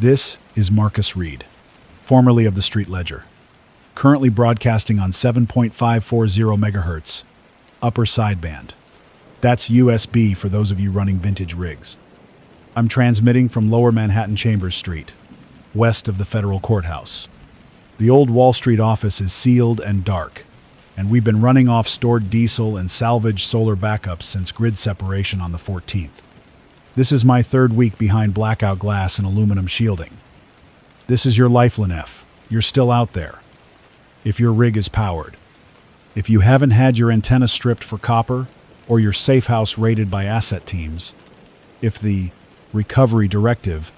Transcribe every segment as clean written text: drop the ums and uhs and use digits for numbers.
This is Marcus Reid, formerly of the Street Ledger, currently broadcasting on 7.540 MHz, upper sideband. That's USB for those of you running vintage rigs. I'm transmitting from Lower Manhattan Chambers Street, west of the federal courthouse. The old Wall Street office is sealed and dark, and we've been running off stored diesel and salvaged solar backups since grid separation on the 14th. This is my third week behind blackout glass and aluminum shielding. This is your lifeline, F. You're still out there. If your rig is powered. If you haven't had your antenna stripped for copper, or your safe house raided by asset teams, if the recovery directive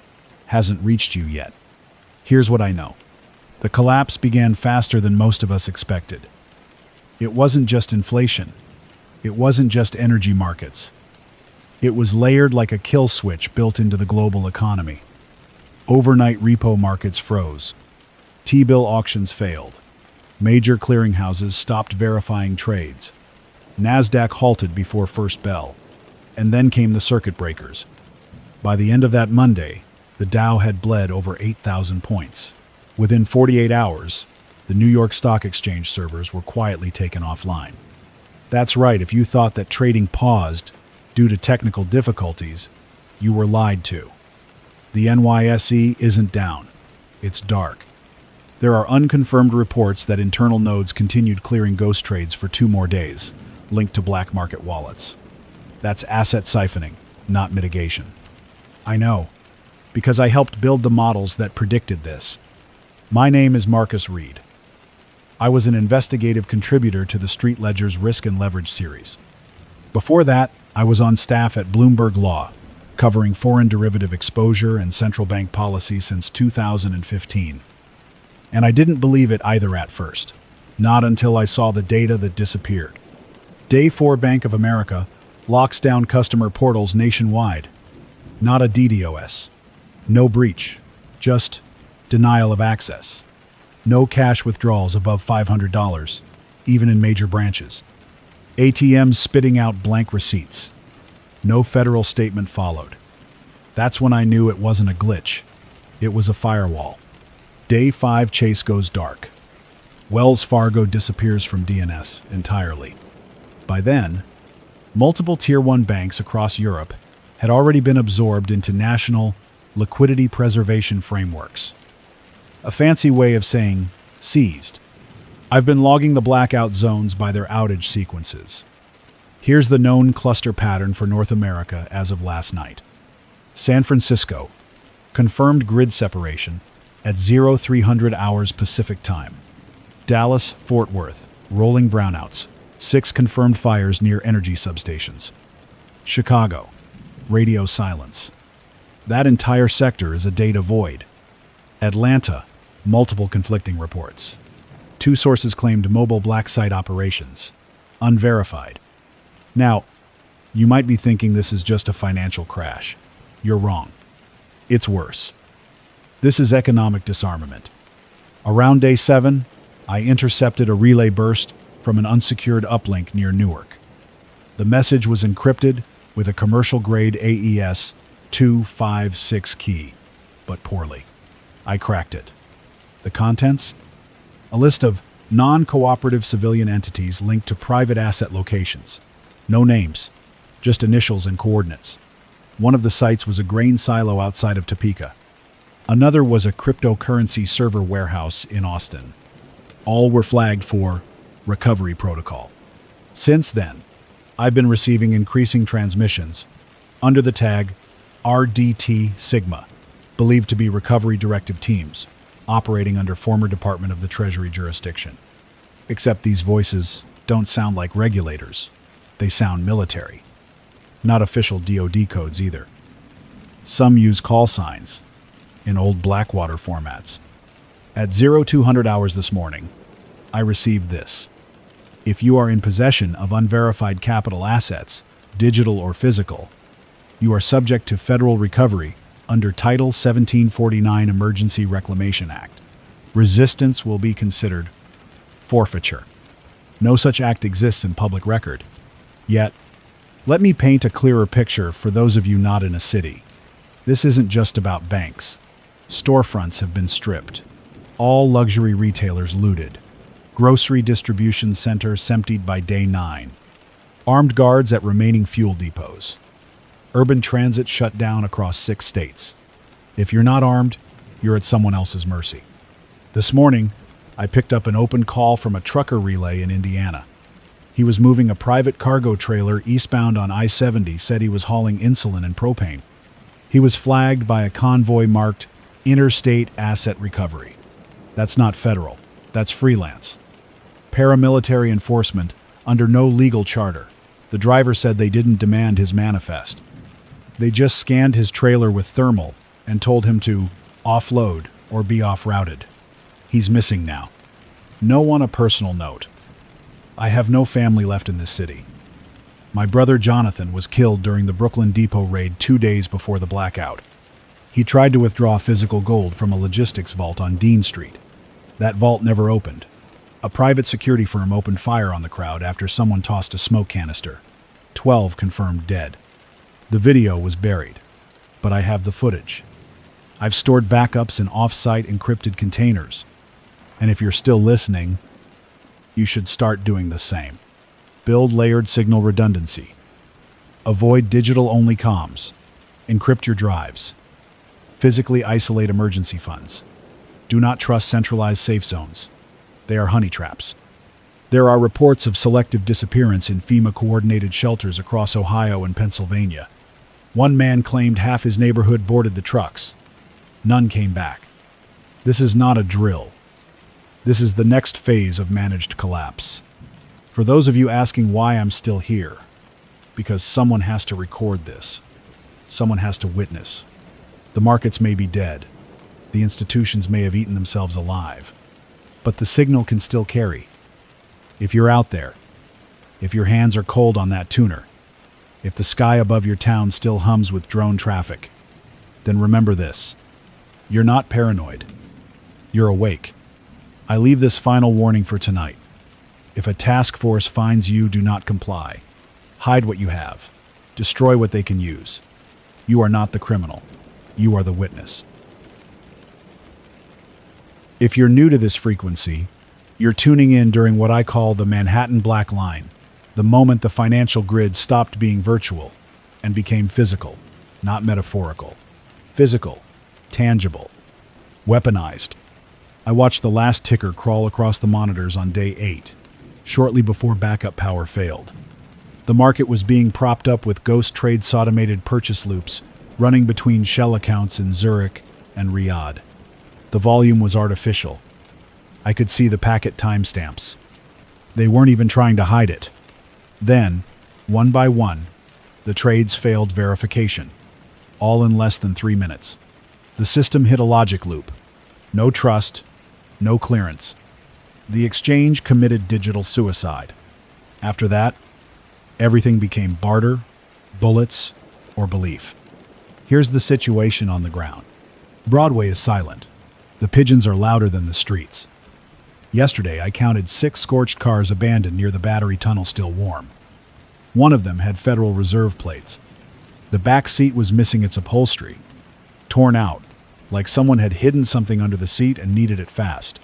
hasn't reached you yet. Here's what I know. The collapse began faster than most of us expected. It wasn't just inflation. It wasn't just energy markets. It was layered like a kill switch built into the global economy. Overnight repo markets froze. T-bill auctions failed. Major clearinghouses stopped verifying trades. NASDAQ halted before first bell. And then came the circuit breakers. By the end of that Monday, the Dow had bled over 8,000 points. Within 48 hours, the New York Stock Exchange servers were quietly taken offline. That's right, if you thought that trading paused due to technical difficulties, you were lied to. The NYSE isn't down. It's dark. There are unconfirmed reports that internal nodes continued clearing ghost trades for 2 more days, linked to black market wallets. That's asset siphoning, not mitigation. I know, because I helped build the models that predicted this. My name is Marcus Reid. I was an investigative contributor to the Street Ledger's Risk and Leverage series. Before that, I was on staff at Bloomberg Law, covering foreign derivative exposure and central bank policy since 2015. And I didn't believe it either at first, not until I saw the data that disappeared. Day 4 Bank of America locks down customer portals nationwide. Not a DDoS. No breach. Just denial of access. No cash withdrawals above $500, even in major branches. ATMs spitting out blank receipts. No federal statement followed. That's when I knew it wasn't a glitch. It was a firewall. Day 5 Chase goes dark. Wells Fargo disappears from DNS entirely. By then, multiple Tier 1 banks across Europe had already been absorbed into national liquidity preservation frameworks. A fancy way of saying seized. I've been logging the blackout zones by their outage sequences. Here's the known cluster pattern for North America as of last night. San Francisco, confirmed grid separation at 0300 hours Pacific time. Dallas, Fort Worth, rolling brownouts, 6 confirmed fires near energy substations. Chicago, radio silence. That entire sector is a data void. Atlanta, multiple conflicting reports. 2 sources claimed mobile black site operations, unverified. Now, you might be thinking this is just a financial crash. You're wrong. It's worse. This is economic disarmament. Around day 7, I intercepted a relay burst from an unsecured uplink near Newark. The message was encrypted with a commercial-grade AES 256 key, but poorly. I cracked it. The contents? A list of non-cooperative civilian entities linked to private asset locations. No names, just initials and coordinates. One of the sites was a grain silo outside of Topeka. Another was a cryptocurrency server warehouse in Austin. All were flagged for recovery protocol. Since then, I've been receiving increasing transmissions under the tag RDT Sigma, believed to be recovery directive teams operating under former Department of the Treasury jurisdiction. Except these voices don't sound like regulators. They sound military. Not official DoD codes either. Some use call signs in old Blackwater formats. At 0200 hours this morning, I received this. If you are in possession of unverified capital assets, digital or physical, you are subject to federal recovery under Title 1749 Emergency Reclamation Act. Resistance will be considered forfeiture. No such act exists in public record. Yet, let me paint a clearer picture for those of you not in a city. This isn't just about banks. Storefronts have been stripped. All luxury retailers looted. Grocery distribution centers emptied by day 9. Armed guards at remaining fuel depots. Urban transit shut down across 6 states. If you're not armed, you're at someone else's mercy. This morning, I picked up an open call from a trucker relay in Indiana. He was moving a private cargo trailer eastbound on I-70, said he was hauling insulin and propane. He was flagged by a convoy marked Interstate Asset Recovery. That's not federal. That's freelance. Paramilitary enforcement under no legal charter. The driver said they didn't demand his manifest. They just scanned his trailer with thermal and told him to offload or be off-routed. He's missing now. No, on a personal note, I have no family left in this city. My brother Jonathan was killed during the Brooklyn Depot raid 2 days before the blackout. He tried to withdraw physical gold from a logistics vault on Dean Street. That vault never opened. A private security firm opened fire on the crowd after someone tossed a smoke canister. 12 confirmed dead. The video was buried, but I have the footage. I've stored backups in off-site encrypted containers. And if you're still listening, you should start doing the same. Build layered signal redundancy. Avoid digital-only comms. Encrypt your drives. Physically isolate emergency funds. Do not trust centralized safe zones. They are honey traps. There are reports of selective disappearance in FEMA-coordinated shelters across Ohio and Pennsylvania. One man claimed half his neighborhood boarded the trucks. None came back. This is not a drill. This is the next phase of managed collapse. For those of you asking why I'm still here, because someone has to record this. Someone has to witness. The markets may be dead. The institutions may have eaten themselves alive. But the signal can still carry. If you're out there, if your hands are cold on that tuner, if the sky above your town still hums with drone traffic, then remember this. You're not paranoid. You're awake. I leave this final warning for tonight. If a task force finds you, do not comply. Hide what you have. Destroy what they can use. You are not the criminal. You are the witness. If you're new to this frequency, you're tuning in during what I call the Manhattan Black Line, the moment the financial grid stopped being virtual and became physical, not metaphorical. Physical, tangible, weaponized. I watched the last ticker crawl across the monitors on day 8, shortly before backup power failed. The market was being propped up with ghost trades automated purchase loops running between shell accounts in Zurich and Riyadh. The volume was artificial. I could see the packet timestamps. They weren't even trying to hide it. Then, one by one, the trades failed verification, all in less than 3 minutes. The system hit a logic loop. No trust, no clearance. The exchange committed digital suicide. After that, everything became barter, bullets, or belief. Here's the situation on the ground. Broadway is silent. The pigeons are louder than the streets. Yesterday, I counted 6 scorched cars abandoned near the Battery Tunnel still warm. One of them had Federal Reserve plates. The back seat was missing its upholstery, torn out, like someone had hidden something under the seat and needed it fast.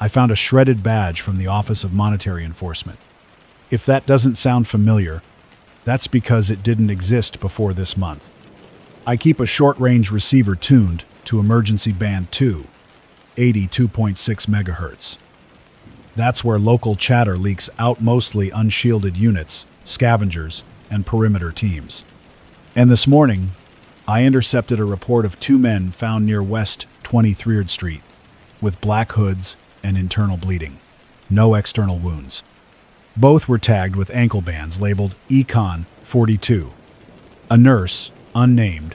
I found a shredded badge from the Office of Monetary Enforcement. If that doesn't sound familiar, that's because it didn't exist before this month. I keep a short-range receiver tuned to emergency band 2, 82.6 megahertz. That's where local chatter leaks out, mostly unshielded units, scavengers, and perimeter teams. And this morning, I intercepted a report of 2 men found near West 23rd Street with black hoods and internal bleeding. No external wounds. Both were tagged with ankle bands labeled Econ 42. A nurse, unnamed,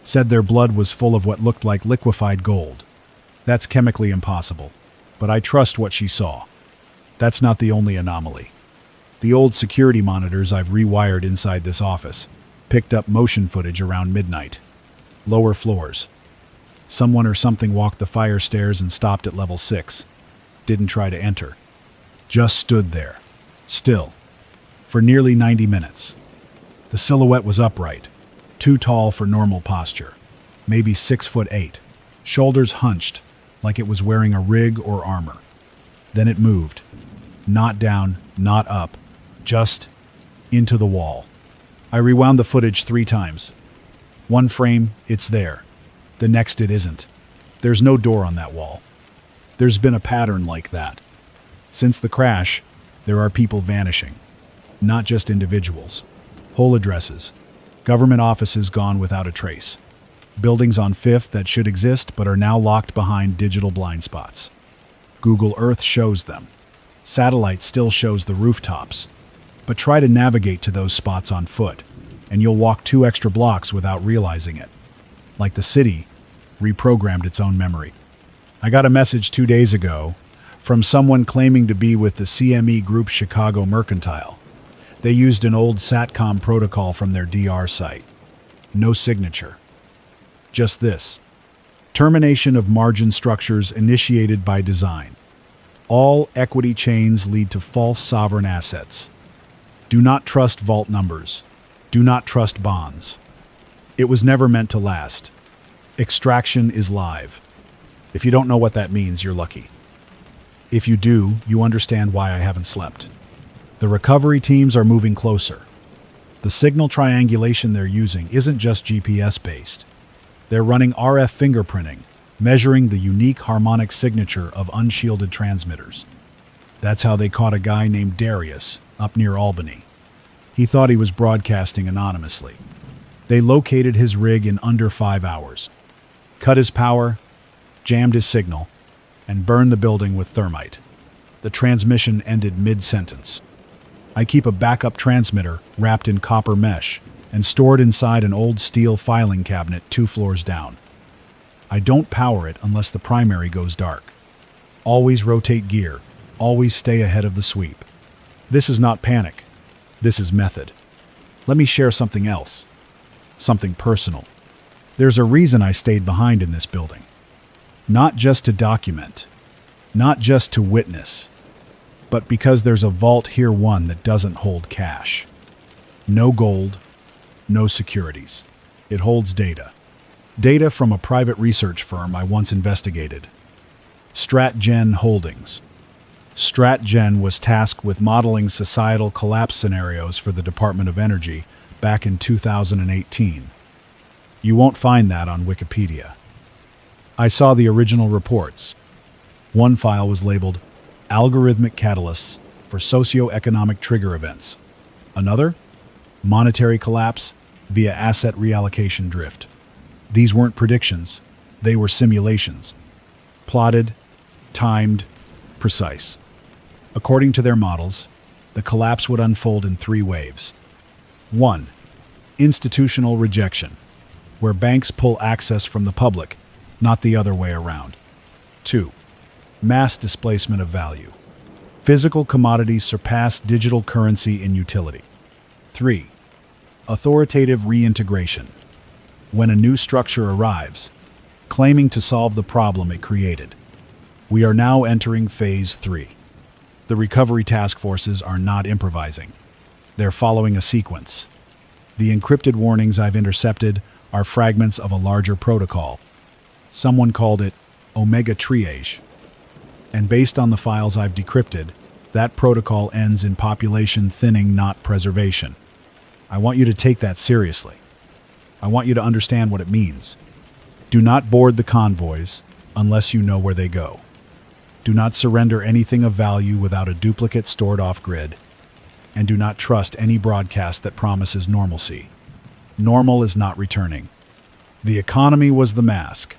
said their blood was full of what looked like liquefied gold. That's chemically impossible, but I trust what she saw. That's not the only anomaly. The old security monitors I've rewired inside this office picked up motion footage around midnight. Lower floors. Someone or something walked the fire stairs and stopped at level 6. Didn't try to enter. Just stood there, still, for nearly 90 minutes. The silhouette was upright, too tall for normal posture, maybe 6'8". shoulders hunched, like it was wearing a rig or armor. Then it moved. Not down, not up, just into the wall. I rewound the footage 3 times. One frame, it's there. The next, it isn't. There's no door on that wall. There's been a pattern like that. Since the crash, there are people vanishing. Not just individuals. Whole addresses. Government offices gone without a trace. Buildings on Fifth that should exist but are now locked behind digital blind spots. Google Earth shows them. Satellite still shows the rooftops. But try to navigate to those spots on foot, and you'll walk 2 extra blocks without realizing it. Like the city reprogrammed its own memory. I got a message 2 days ago from someone claiming to be with the CME Group Chicago Mercantile. They used an old SATCOM protocol from their DR site. No signature. Just this. Termination of margin structures initiated by design. All equity chains lead to false sovereign assets. Do not trust vault numbers. Do not trust bonds. It was never meant to last. Extraction is live. If you don't know what that means, you're lucky. If you do, you understand why I haven't slept. The recovery teams are moving closer. The signal triangulation they're using isn't just GPS-based. They're running RF fingerprinting, measuring the unique harmonic signature of unshielded transmitters. That's how they caught a guy named Darius up near Albany. He thought he was broadcasting anonymously. They located his rig in under 5 hours, cut his power, jammed his signal, and burned the building with thermite. The transmission ended mid-sentence. I keep a backup transmitter wrapped in copper mesh and stored inside an old steel filing cabinet 2 floors down. I don't power it unless the primary goes dark. Always rotate gear. Always stay ahead of the sweep. This is not panic. This is method. Let me share something else. Something personal. There's a reason I stayed behind in this building. Not just to document. Not just to witness. But because there's a vault here one that doesn't hold cash. No gold. No securities. It holds data. Data from a private research firm I once investigated. StratGen Holdings. StratGen was tasked with modeling societal collapse scenarios for the Department of Energy back in 2018. You won't find that on Wikipedia. I saw the original reports. One file was labeled Algorithmic Catalysts for Socioeconomic Trigger Events. Another? Monetary Collapse via Asset Reallocation Drift. These weren't predictions. They were simulations. Plotted, timed, precise. According to their models, the collapse would unfold in 3 waves. 1. Institutional rejection, where banks pull access from the public, not the other way around. 2. Mass displacement of value. Physical commodities surpass digital currency in utility. 3. Authoritative reintegration, when a new structure arrives, claiming to solve the problem it created. We are now entering Phase 3. The recovery task forces are not improvising. They're following a sequence. The encrypted warnings I've intercepted are fragments of a larger protocol. Someone called it Omega Triage. And based on the files I've decrypted, that protocol ends in population thinning, not preservation. I want you to take that seriously. I want you to understand what it means. Do not board the convoys unless you know where they go. Do not surrender anything of value without a duplicate stored off-grid. And do not trust any broadcast that promises normalcy. Normal is not returning. The economy was the mask.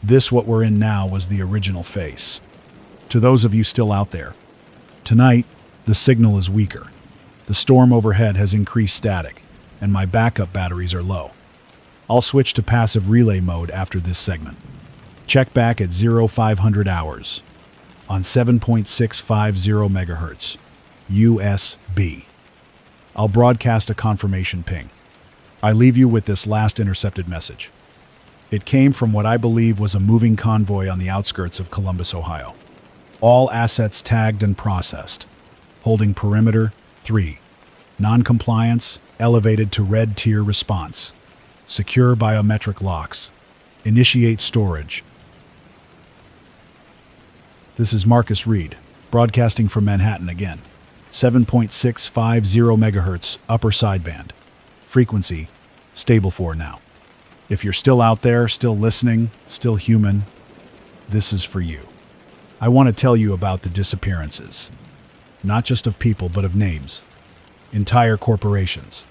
This, what we're in now, was the original face. To those of you still out there, tonight, the signal is weaker. The storm overhead has increased static, and my backup batteries are low. I'll switch to passive relay mode after this segment. Check back at 0500 hours on 7.650 MHz, USB. I'll broadcast a confirmation ping. I leave you with this last intercepted message. It came from what I believe was a moving convoy on the outskirts of Columbus, Ohio. All assets tagged and processed. Holding perimeter 3. Non-compliance elevated to red tier response. Secure biometric locks. Initiate storage. This is Marcus Reid, broadcasting from Manhattan again. 7.650 megahertz upper sideband. Frequency, stable for now. If you're still out there, still listening, still human, this is for you. I want to tell you about the disappearances. Not just of people, but of names. Entire corporations.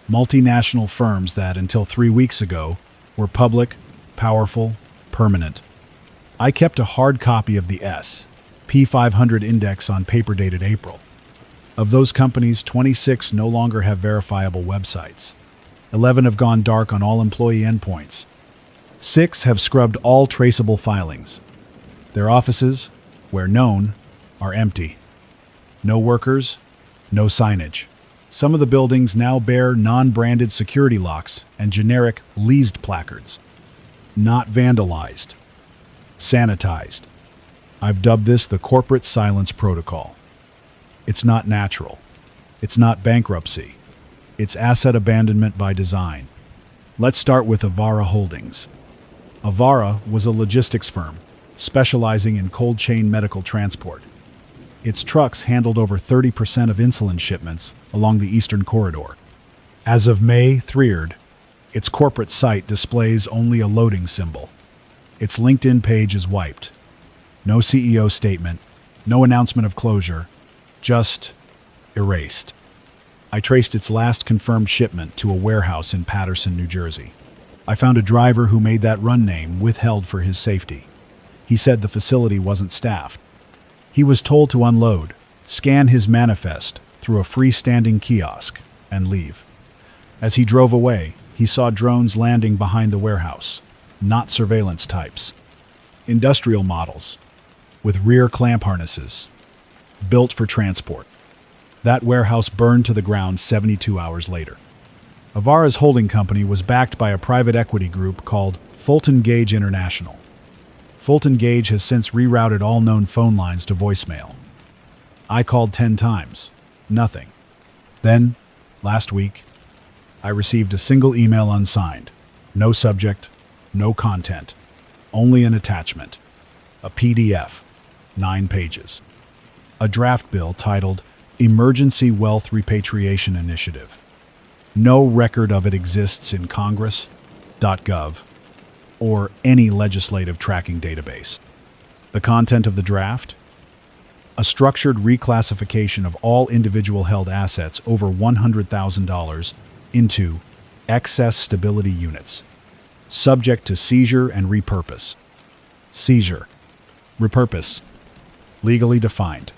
Multinational firms that, until 3 weeks ago, were public, powerful, permanent. I kept a hard copy of the S&P 500 index on paper dated April. Of those companies, 26 no longer have verifiable websites. 11 have gone dark on all employee endpoints. 6 have scrubbed all traceable filings. Their offices, where known, are empty. No workers, no signage. Some of the buildings now bear non-branded security locks and generic leased placards. Not vandalized. Sanitized. I've dubbed this the corporate silence protocol. It's not natural. It's not bankruptcy. It's asset abandonment by design. Let's start with Avara Holdings. Avara was a logistics firm, specializing in cold chain medical transport. Its trucks handled over 30% of insulin shipments along the Eastern Corridor. As of May 3rd, its corporate site displays only a loading symbol. Its LinkedIn page is wiped. No CEO statement, no announcement of closure, just erased. I traced its last confirmed shipment to a warehouse in Paterson, New Jersey. I found a driver who made that run name withheld for his safety. He said the facility wasn't staffed. He was told to unload, scan his manifest through a freestanding kiosk, and leave. As he drove away, he saw drones landing behind the warehouse, not surveillance types. Industrial models, with rear clamp harnesses, built for transport. That warehouse burned to the ground 72 hours later. Avara's holding company was backed by a private equity group called Fulton Gage International. Fulton Gage has since rerouted all known phone lines to voicemail. I called 10 times. Nothing. Then, last week, I received a single email unsigned. No subject, no content. Only an attachment. A PDF. 9 pages. A draft bill titled Emergency Wealth Repatriation Initiative. No record of it exists in Congress.gov or any legislative tracking database. The content of the draft? A structured reclassification of all individual held assets over $100,000 into excess stability units, subject to seizure and repurpose. Seizure. Repurpose. Legally defined.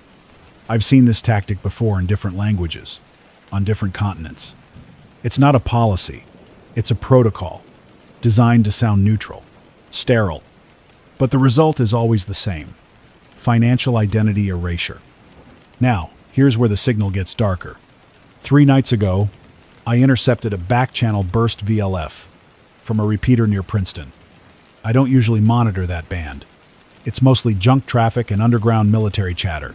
I've seen this tactic before in different languages, on different continents. It's not a policy, it's a protocol, designed to sound neutral, sterile. But the result is always the same: financial identity erasure. Now, here's where the signal gets darker. 3 nights ago, I intercepted a back-channel burst VLF from a repeater near Princeton. I don't usually monitor that band. It's mostly junk traffic and underground military chatter.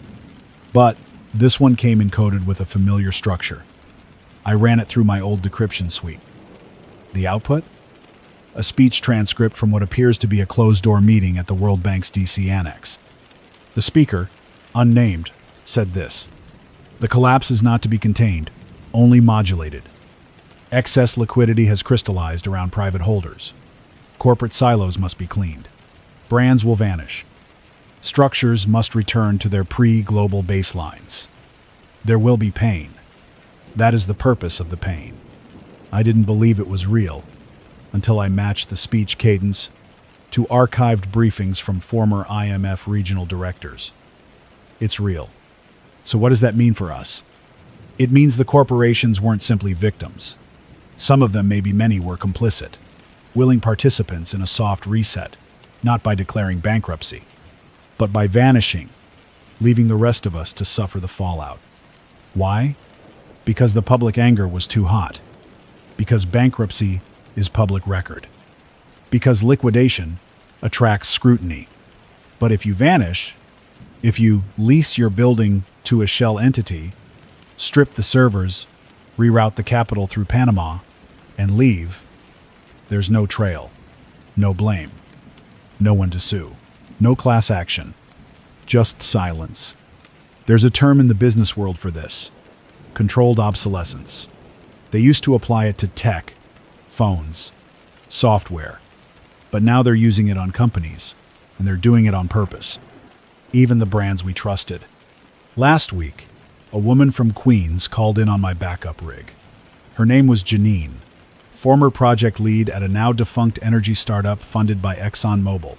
But this one came encoded with a familiar structure. I ran it through my old decryption suite. The output? A speech transcript from what appears to be a closed-door meeting at the World Bank's DC Annex. The speaker, unnamed, said this: "The collapse is not to be contained, only modulated. Excess liquidity has crystallized around private holders. Corporate silos must be cleaned. Brands will vanish. Structures must return to their pre-global baselines. There will be pain. That is the purpose of the pain." I didn't believe it was real until I matched the speech cadence to archived briefings from former IMF regional directors. It's real. So what does that mean for us? It means the corporations weren't simply victims. Some of them, maybe many, were complicit, willing participants in a soft reset, not by declaring bankruptcy, but by vanishing, leaving the rest of us to suffer the fallout. Why? Because the public anger was too hot. Because bankruptcy is public record. Because liquidation attracts scrutiny. But if you vanish, if you lease your building to a shell entity, strip the servers, reroute the capital through Panama, and leave, there's no trail. No blame. No one to sue. No class action. Just silence. There's a term in the business world for this: controlled obsolescence. They used to apply it to tech, phones, software, but now they're using it on companies, and they're doing it on purpose. Even the brands we trusted. Last week, a woman from Queens called in on my backup rig. Her name was Janine, former project lead at a now-defunct energy startup funded by ExxonMobil.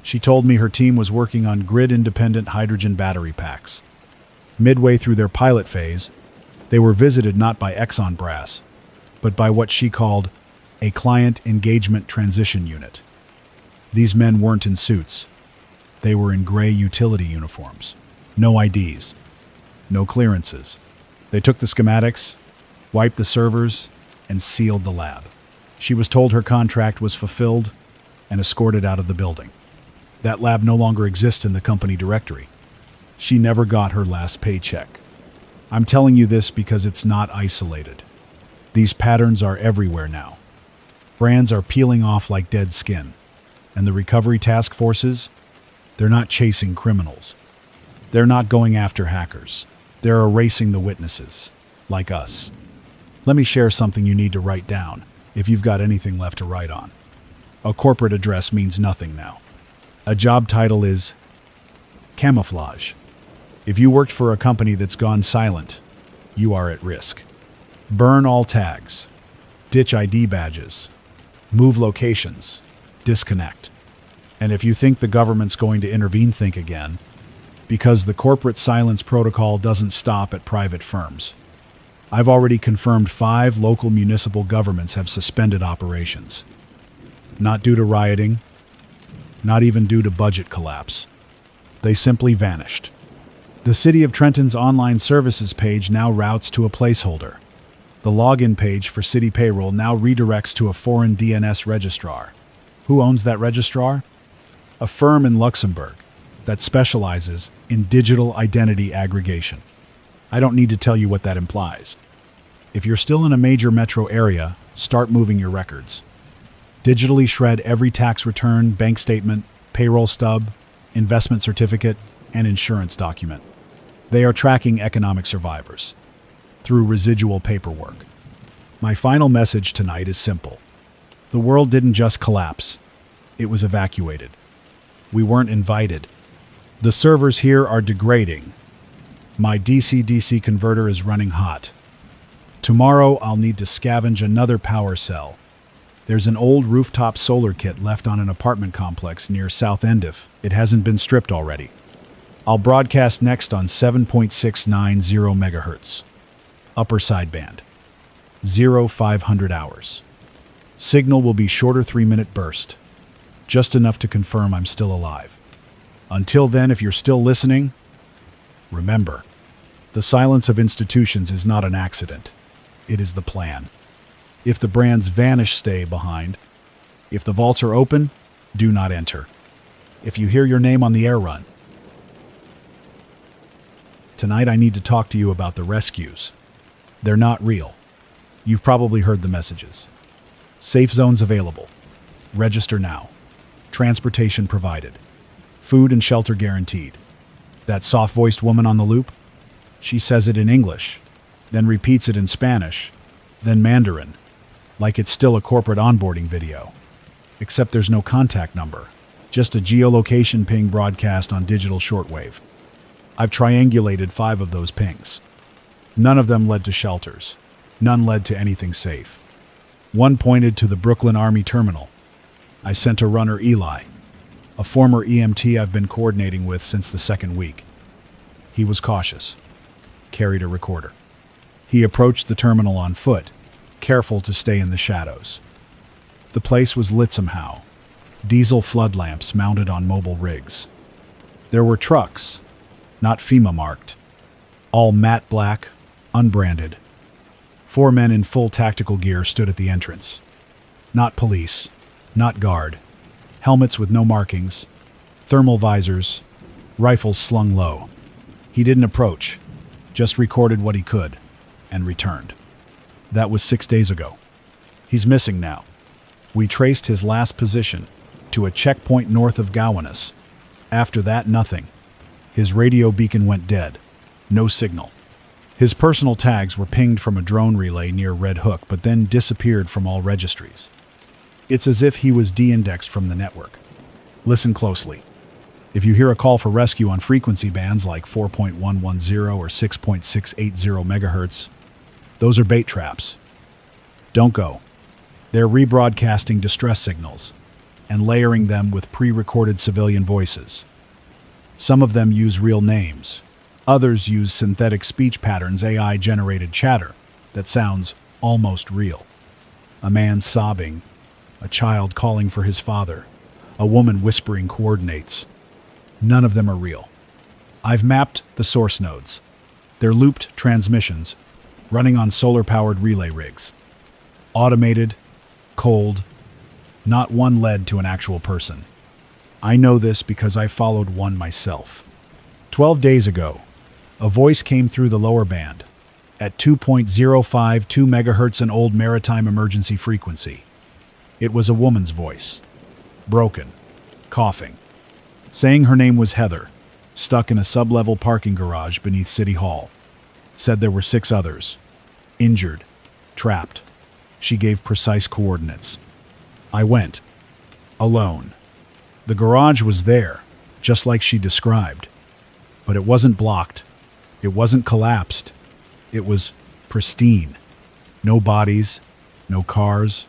She told me her team was working on grid-independent hydrogen battery packs. Midway through their pilot phase, they were visited not by Exxon brass, but by what she called a client engagement transition unit. These men weren't in suits. They were in gray utility uniforms. No IDs. No clearances. They took the schematics, wiped the servers, and sealed the lab. She was told her contract was fulfilled and escorted out of the building. That lab no longer exists in the company directory. She never got her last paycheck. I'm telling you this because it's not isolated. These patterns are everywhere now. Brands are peeling off like dead skin. And the recovery task forces, they're not chasing criminals. They're not going after hackers. They're erasing the witnesses, like us. Let me share something you need to write down, if you've got anything left to write on. A corporate address means nothing now. A job title is camouflage. If you worked for a company that's gone silent, you are at risk. Burn all tags. Ditch ID badges. Move locations. Disconnect. And if you think the government's going to intervene, think again, because the corporate silence protocol doesn't stop at private firms. I've already confirmed 5 local municipal governments have suspended operations. Not due to rioting, not even due to budget collapse. They simply vanished. The City of Trenton's online services page now routes to a placeholder. The login page for city payroll now redirects to a foreign DNS registrar. Who owns that registrar? A firm in Luxembourg that specializes in digital identity aggregation. I don't need to tell you what that implies. If you're still in a major metro area, start moving your records. Digitally shred every tax return, bank statement, payroll stub, investment certificate, and insurance document. They are tracking economic survivors through residual paperwork. My final message tonight is simple. The world didn't just collapse. It was evacuated. We weren't invited. The servers here are degrading. My DC-DC converter is running hot. Tomorrow I'll need to scavenge another power cell. There's an old rooftop solar kit left on an apartment complex near South End if it hasn't been stripped already. I'll broadcast next on 7.690 megahertz. Upper sideband. 0500 hours. Signal will be shorter 3-minute burst. Just enough to confirm I'm still alive. Until then, if you're still listening, remember, the silence of institutions is not an accident. It is the plan. If the brands vanish, stay behind. If the vaults are open, do not enter. If you hear your name on the air, run. Tonight I need to talk to you about the rescues. They're not real. You've probably heard the messages. Safe zones available. Register now. Transportation provided. Food and shelter guaranteed. That soft-voiced woman on the loop? She says it in English, then repeats it in Spanish, then Mandarin, like it's still a corporate onboarding video. Except there's no contact number, just a geolocation ping broadcast on digital shortwave. I've triangulated 5 of those pings. None of them led to shelters. None led to anything safe. One pointed to the Brooklyn Army Terminal. I sent a runner, Eli, a former EMT I've been coordinating with since the 2nd week. He was cautious, carried a recorder. He approached the terminal on foot, careful to stay in the shadows. The place was lit somehow, diesel flood lamps mounted on mobile rigs. There were trucks, not FEMA marked, all matte black, unbranded. 4 men in full tactical gear stood at the entrance. Not police, not guard. Helmets with no markings, thermal visors, rifles slung low. He didn't approach, just recorded what he could, and returned. That was 6 days ago. He's missing now. We traced his last position to a checkpoint north of Gowanus. After that, nothing. His radio beacon went dead. No signal. His personal tags were pinged from a drone relay near Red Hook, but then disappeared from all registries. It's as if he was de-indexed from the network. Listen closely. If you hear a call for rescue on frequency bands like 4.110 or 6.680 megahertz, those are bait traps. Don't go. They're rebroadcasting distress signals and layering them with pre-recorded civilian voices. Some of them use real names. Others use synthetic speech patterns, AI-generated chatter that sounds almost real. A man sobbing, a child calling for his father, a woman whispering coordinates. None of them are real. I've mapped the source nodes. They're looped transmissions running on solar-powered relay rigs. Automated, cold, not one led to an actual person. I know this because I followed one myself. 12 days ago, a voice came through the lower band at 2.052 megahertz, an old maritime emergency frequency. It was a woman's voice, broken, coughing, saying her name was Heather, stuck in a sub-level parking garage beneath City Hall. Said there were 6 others, injured, trapped. She gave precise coordinates. I went, alone. The garage was there, just like she described. But it wasn't blocked. It wasn't collapsed. It was pristine. No bodies, no cars,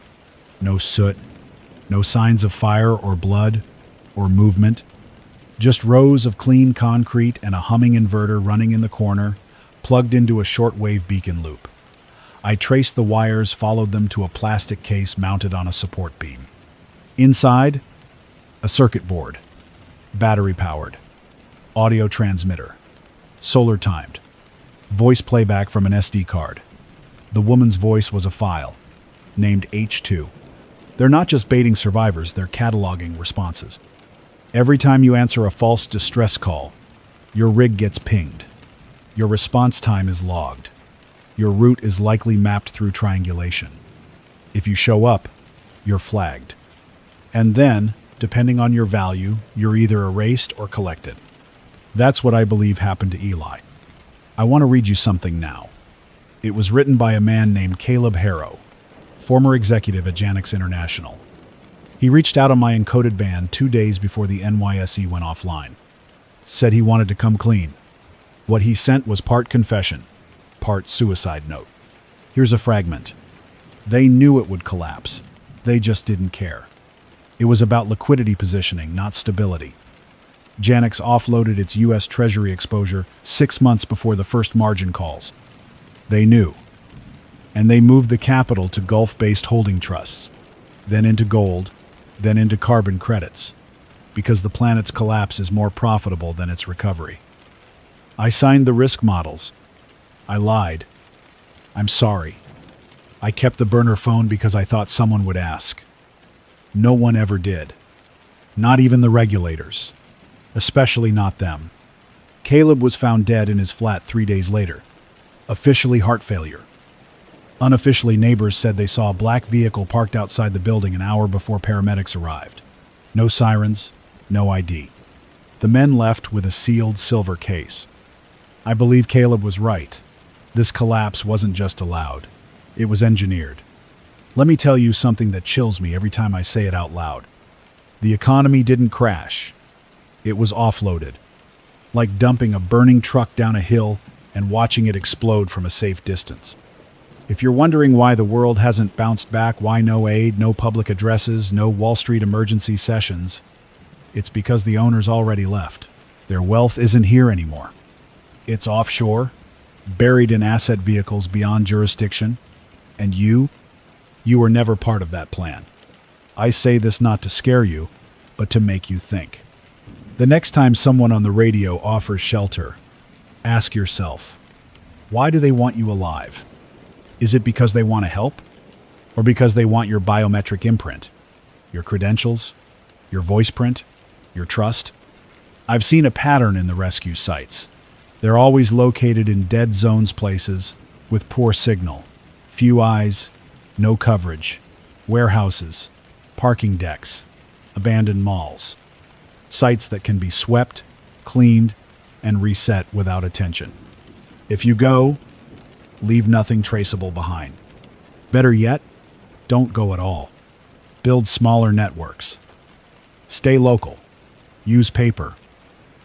no soot, no signs of fire or blood or movement. Just rows of clean concrete and a humming inverter running in the corner, plugged into a shortwave beacon loop. I traced the wires, followed them to a plastic case mounted on a support beam. Inside, a circuit board, battery-powered, audio transmitter, solar-timed, voice playback from an SD card. The woman's voice was a file, named H2. They're not just baiting survivors, they're cataloging responses. Every time you answer a false distress call, your rig gets pinged. Your response time is logged. Your route is likely mapped through triangulation. If you show up, you're flagged. And then, depending on your value, you're either erased or collected. That's what I believe happened to Eli. I want to read you something now. It was written by a man named Caleb Harrow, former executive at Janux International. He reached out on my encoded band 2 days before the NYSE went offline. Said he wanted to come clean. What he sent was part confession, part suicide note. Here's a fragment. They knew it would collapse. They just didn't care. It was about liquidity positioning, not stability. Janux offloaded its U.S. Treasury exposure 6 months before the first margin calls. They knew. And they moved the capital to Gulf-based holding trusts, then into gold, then into carbon credits, because the planet's collapse is more profitable than its recovery. I signed the risk models. I lied. I'm sorry. I kept the burner phone because I thought someone would ask. No one ever did. Not even the regulators. Especially not them. Caleb was found dead in his flat 3 days later. Officially heart failure. Unofficially, neighbors said they saw a black vehicle parked outside the building an hour before paramedics arrived. No sirens, no ID. The men left with a sealed silver case. I believe Caleb was right. This collapse wasn't just allowed. It was engineered. Let me tell you something that chills me every time I say it out loud. The economy didn't crash. It was offloaded. Like dumping a burning truck down a hill and watching it explode from a safe distance. If you're wondering why the world hasn't bounced back, why no aid, no public addresses, no Wall Street emergency sessions, it's because the owners already left. Their wealth isn't here anymore. It's offshore, buried in asset vehicles beyond jurisdiction, and you were never part of that plan. I say this not to scare you, but to make you think. The next time someone on the radio offers shelter, ask yourself, why do they want you alive? Is it because they want to help? Or because they want your biometric imprint? Your credentials? Your voice print? Your trust? I've seen a pattern in the rescue sites. They're always located in dead zones, places with poor signal, few eyes, no coverage, warehouses, parking decks, abandoned malls, sites that can be swept, cleaned, and reset without attention. If you go, leave nothing traceable behind. Better yet, don't go at all. Build smaller networks. Stay local. Use paper.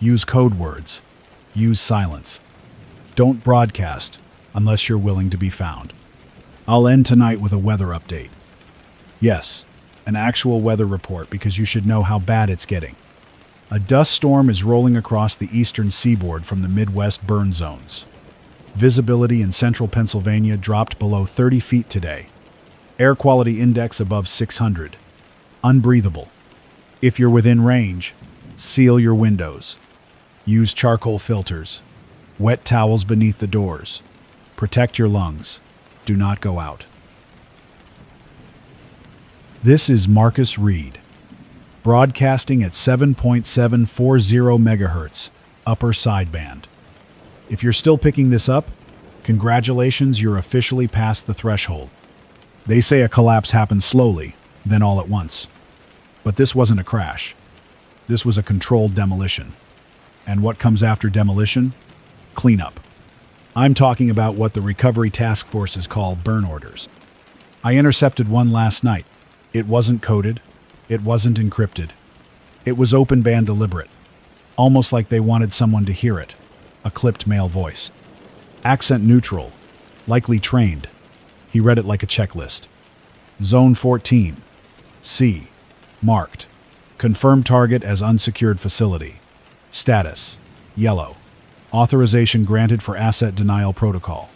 Use code words. Use silence. Don't broadcast unless you're willing to be found. I'll end tonight with a weather update. Yes, an actual weather report because you should know how bad it's getting. A dust storm is rolling across the eastern seaboard from the Midwest burn zones. Visibility in central Pennsylvania dropped below 30 feet today. Air quality index above 600. Unbreathable. If you're within range, seal your windows. Use charcoal filters. Wet towels beneath the doors. Protect your lungs. Do not go out. This is Marcus Reid, broadcasting at 7.740 megahertz, upper sideband. If you're still picking this up, congratulations, you're officially past the threshold. They say a collapse happens slowly, then all at once. But this wasn't a crash. This was a controlled demolition. And what comes after demolition? Cleanup. I'm talking about what the recovery task forces call burn orders. I intercepted one last night. It wasn't coded. It wasn't encrypted. It was open band deliberate. Almost like they wanted someone to hear it. A clipped male voice. Accent neutral. Likely trained. He read it like a checklist. Zone 14. C. Marked. Confirmed target as unsecured facility. Status. Yellow. Authorization granted for asset denial protocol.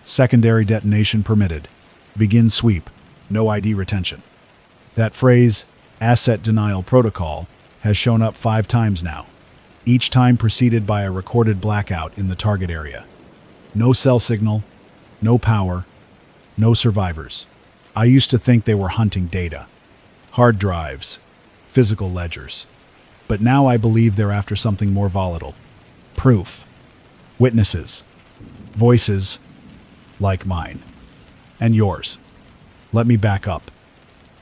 Secondary detonation permitted. Begin sweep. No ID retention. That phrase, asset denial protocol, has shown up 5 times now, each time preceded by a recorded blackout in the target area. No cell signal, no power, no survivors. I used to think they were hunting data. Hard drives, physical ledgers. But now I believe they're after something more volatile. Proof. Witnesses. Voices. Like mine. And yours. Let me back up.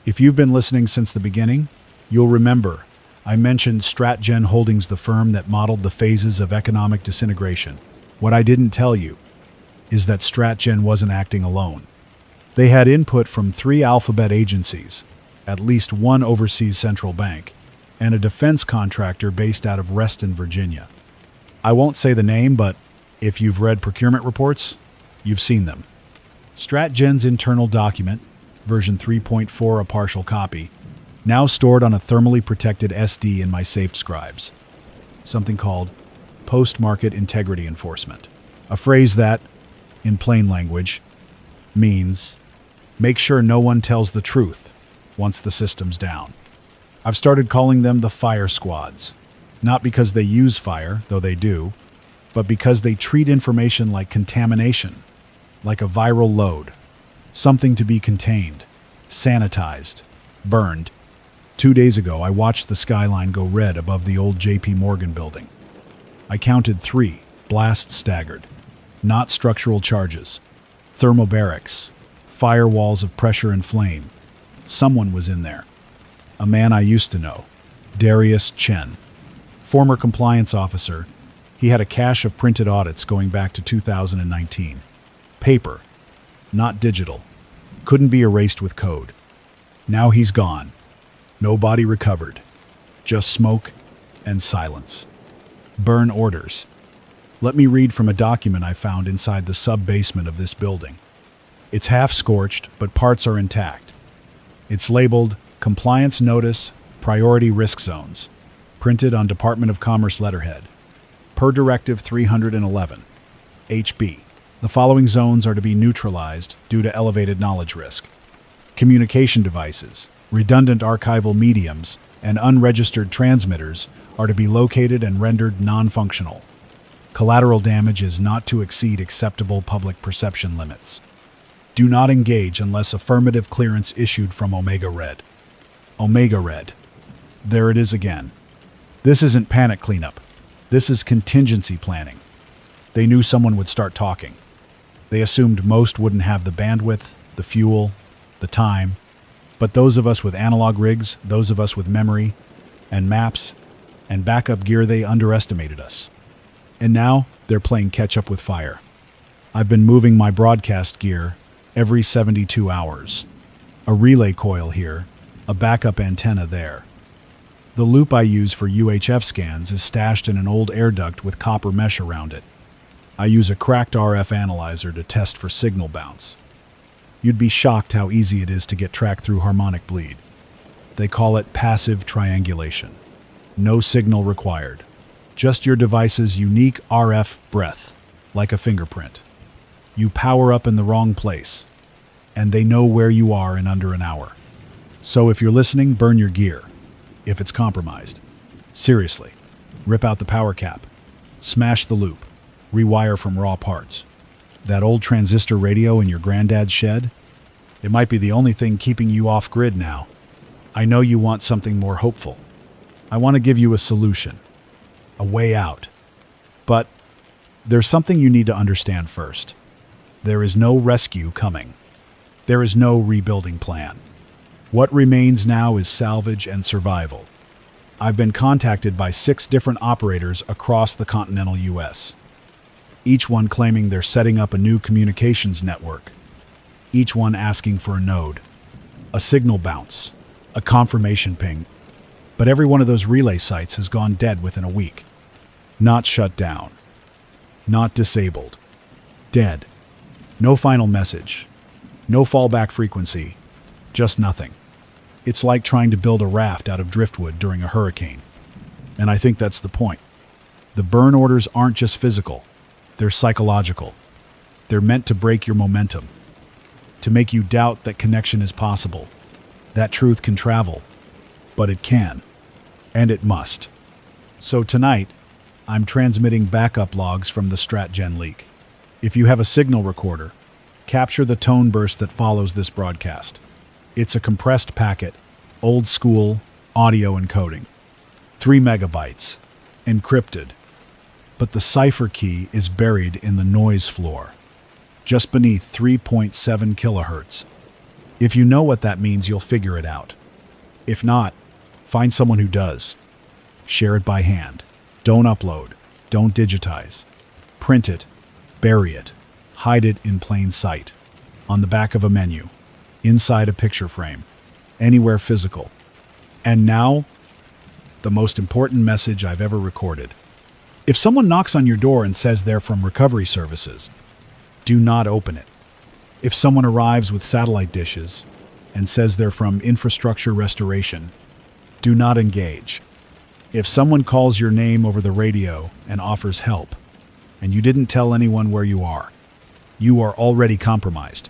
If you've been listening since the beginning, you'll remember I mentioned StratGen Holdings, the firm that modeled the phases of economic disintegration. What I didn't tell you is that StratGen wasn't acting alone. They had input from 3 alphabet agencies, at least one overseas central bank, and a defense contractor based out of Reston, Virginia. I won't say the name, but if you've read procurement reports, you've seen them. StratGen's internal document, version 3.4, a partial copy, now stored on a thermally protected SD in my safe scribes. Something called post-market integrity enforcement. A phrase that, in plain language, means make sure no one tells the truth once the system's down. I've started calling them the fire squads, not because they use fire, though they do, but because they treat information like contamination, like a viral load. Something to be contained, sanitized, burned. 2 days ago, I watched the skyline go red above the old JP Morgan building. I counted 3, blasts staggered. Not structural charges. Thermobarics. Firewalls of pressure and flame. Someone was in there. A man I used to know. Darius Chen. Former compliance officer. He had a cache of printed audits going back to 2019. Paper. Not digital. Couldn't be erased with code. Now he's gone. No body recovered. Just smoke and silence. Burn orders. Let me read from a document I found inside the sub-basement of this building. It's half-scorched, but parts are intact. It's labeled Compliance Notice, Priority Risk Zones, printed on Department of Commerce letterhead. Per Directive 311. HB. The following zones are to be neutralized due to elevated knowledge risk. Communication devices, redundant archival mediums, and unregistered transmitters are to be located and rendered non-functional. Collateral damage is not to exceed acceptable public perception limits. Do not engage unless affirmative clearance issued from Omega Red. Omega Red. There it is again. This isn't panic cleanup. This is contingency planning. They knew someone would start talking. They assumed most wouldn't have the bandwidth, the fuel, the time, But those of us with analog rigs, those of us with memory and maps and backup gear, they underestimated us. And now they're playing catch up with fire. I've been moving my broadcast gear every 72 hours. A relay coil here, a backup antenna there. The loop I use for UHF scans is stashed in an old air duct with copper mesh around it. I use a cracked RF analyzer to test for signal bounce. You'd be shocked how easy it is to get tracked through harmonic bleed. They call it passive triangulation. No signal required. Just your device's unique RF breath, like a fingerprint. You power up in the wrong place, and they know where you are in under an hour. So if you're listening, burn your gear. If it's compromised. Seriously, rip out the power cap, smash the loop, rewire from raw parts. That old transistor radio in your granddad's shed? It might be the only thing keeping you off grid now. I know you want something more hopeful. I want to give you a solution, a way out. But there's something you need to understand first. There is no rescue coming. There is no rebuilding plan. What remains now is salvage and survival. I've been contacted by 6 different operators across the continental U.S., each one claiming they're setting up a new communications network, each one asking for a node, a signal bounce, a confirmation ping. But every one of those relay sites has gone dead within a week. Not shut down. Not disabled. Dead. No final message. No fallback frequency. Just nothing. It's like trying to build a raft out of driftwood during a hurricane. And I think that's the point. The burn orders aren't just physical. They're psychological. They're meant to break your momentum, to make you doubt that connection is possible, that truth can travel. But it can. And it must. So tonight, I'm transmitting backup logs from the StratGen leak. If you have a signal recorder, capture the tone burst that follows this broadcast. It's a compressed packet, old school, audio encoding. 3 megabytes, encrypted. But the cipher key is buried in the noise floor, just beneath 3.7 kilohertz. If you know what that means, you'll figure it out. If not, find someone who does. Share it by hand. Don't upload. Don't digitize. Print it. Bury it. Hide it in plain sight. On the back of a menu. Inside a picture frame. Anywhere physical. And now, the most important message I've ever recorded. If someone knocks on your door and says they're from recovery services, do not open it. If someone arrives with satellite dishes and says they're from infrastructure restoration, do not engage. If someone calls your name over the radio and offers help, and you didn't tell anyone where you are already compromised.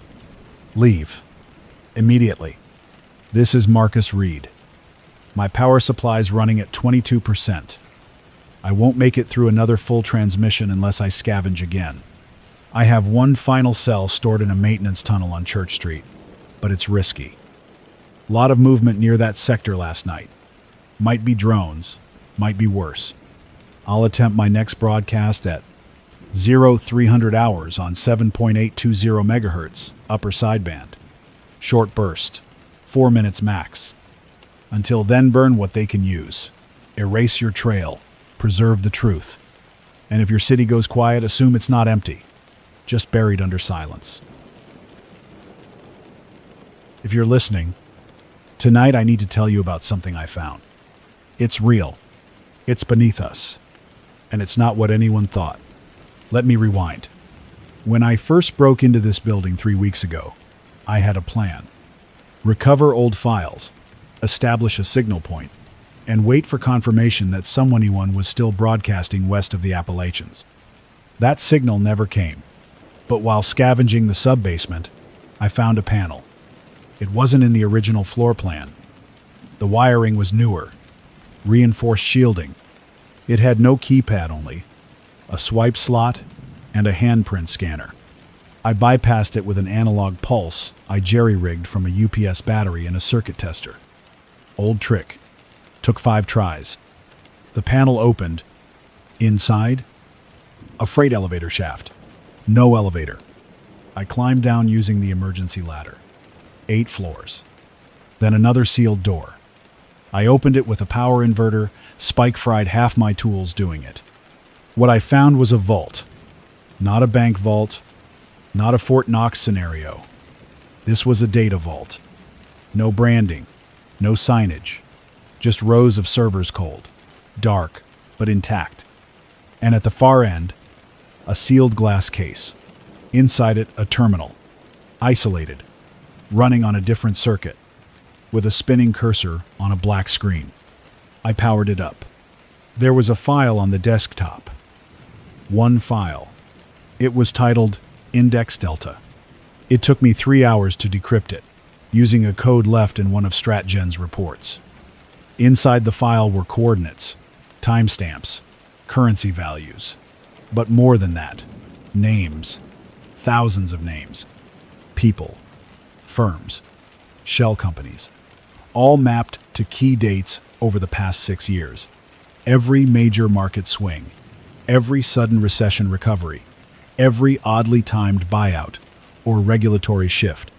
Leave. Immediately. This is Marcus Reid. My power supply's running at 22%. I won't make it through another full transmission unless I scavenge again. I have one final cell stored in a maintenance tunnel on Church Street, but it's risky. Lot of movement near that sector last night. Might be drones, might be worse. I'll attempt my next broadcast at 0300 hours on 7.820 megahertz, upper sideband. Short burst, 4 minutes max. Until then, burn what they can use. Erase your trail. Preserve the truth. And if your city goes quiet, assume it's not empty, just buried under silence. If you're listening, tonight I need to tell you about something I found. It's real. It's beneath us. And it's not what anyone thought. Let me rewind. When I first broke into this building 3 weeks ago, I had a plan. Recover old files, establish a signal point, and wait for confirmation that someone was still broadcasting west of the Appalachians. That signal never came. But while scavenging the sub-basement, I found a panel. It wasn't in the original floor plan. The wiring was newer, reinforced shielding. It had no keypad only, a swipe slot, and a handprint scanner. I bypassed it with an analog pulse I jerry-rigged from a UPS battery and a circuit tester. Old trick. Took 5 tries. The panel opened. Inside, a freight elevator shaft. No elevator. I climbed down using the emergency ladder. 8 floors. then another sealed door. I opened it with a power inverter, spike-fried half my tools doing it. What I found was a vault. Not a bank vault, not a Fort Knox scenario. This was a data vault. No branding, no signage, just rows of servers cold, dark, but intact. And at the far end, a sealed glass case. Inside it, a terminal, isolated, running on a different circuit, with a spinning cursor on a black screen. I powered it up. There was a file on the desktop. One file. It was titled Index Delta. It took me 3 hours to decrypt it, using a code left in one of StratGen's reports. Inside the file were coordinates, timestamps, currency values. But more than that, names. Thousands of names. People. Firms. Shell companies. All mapped to key dates over the past 6 years. Every major market swing. Every sudden recession recovery. Every oddly timed buyout or regulatory shift.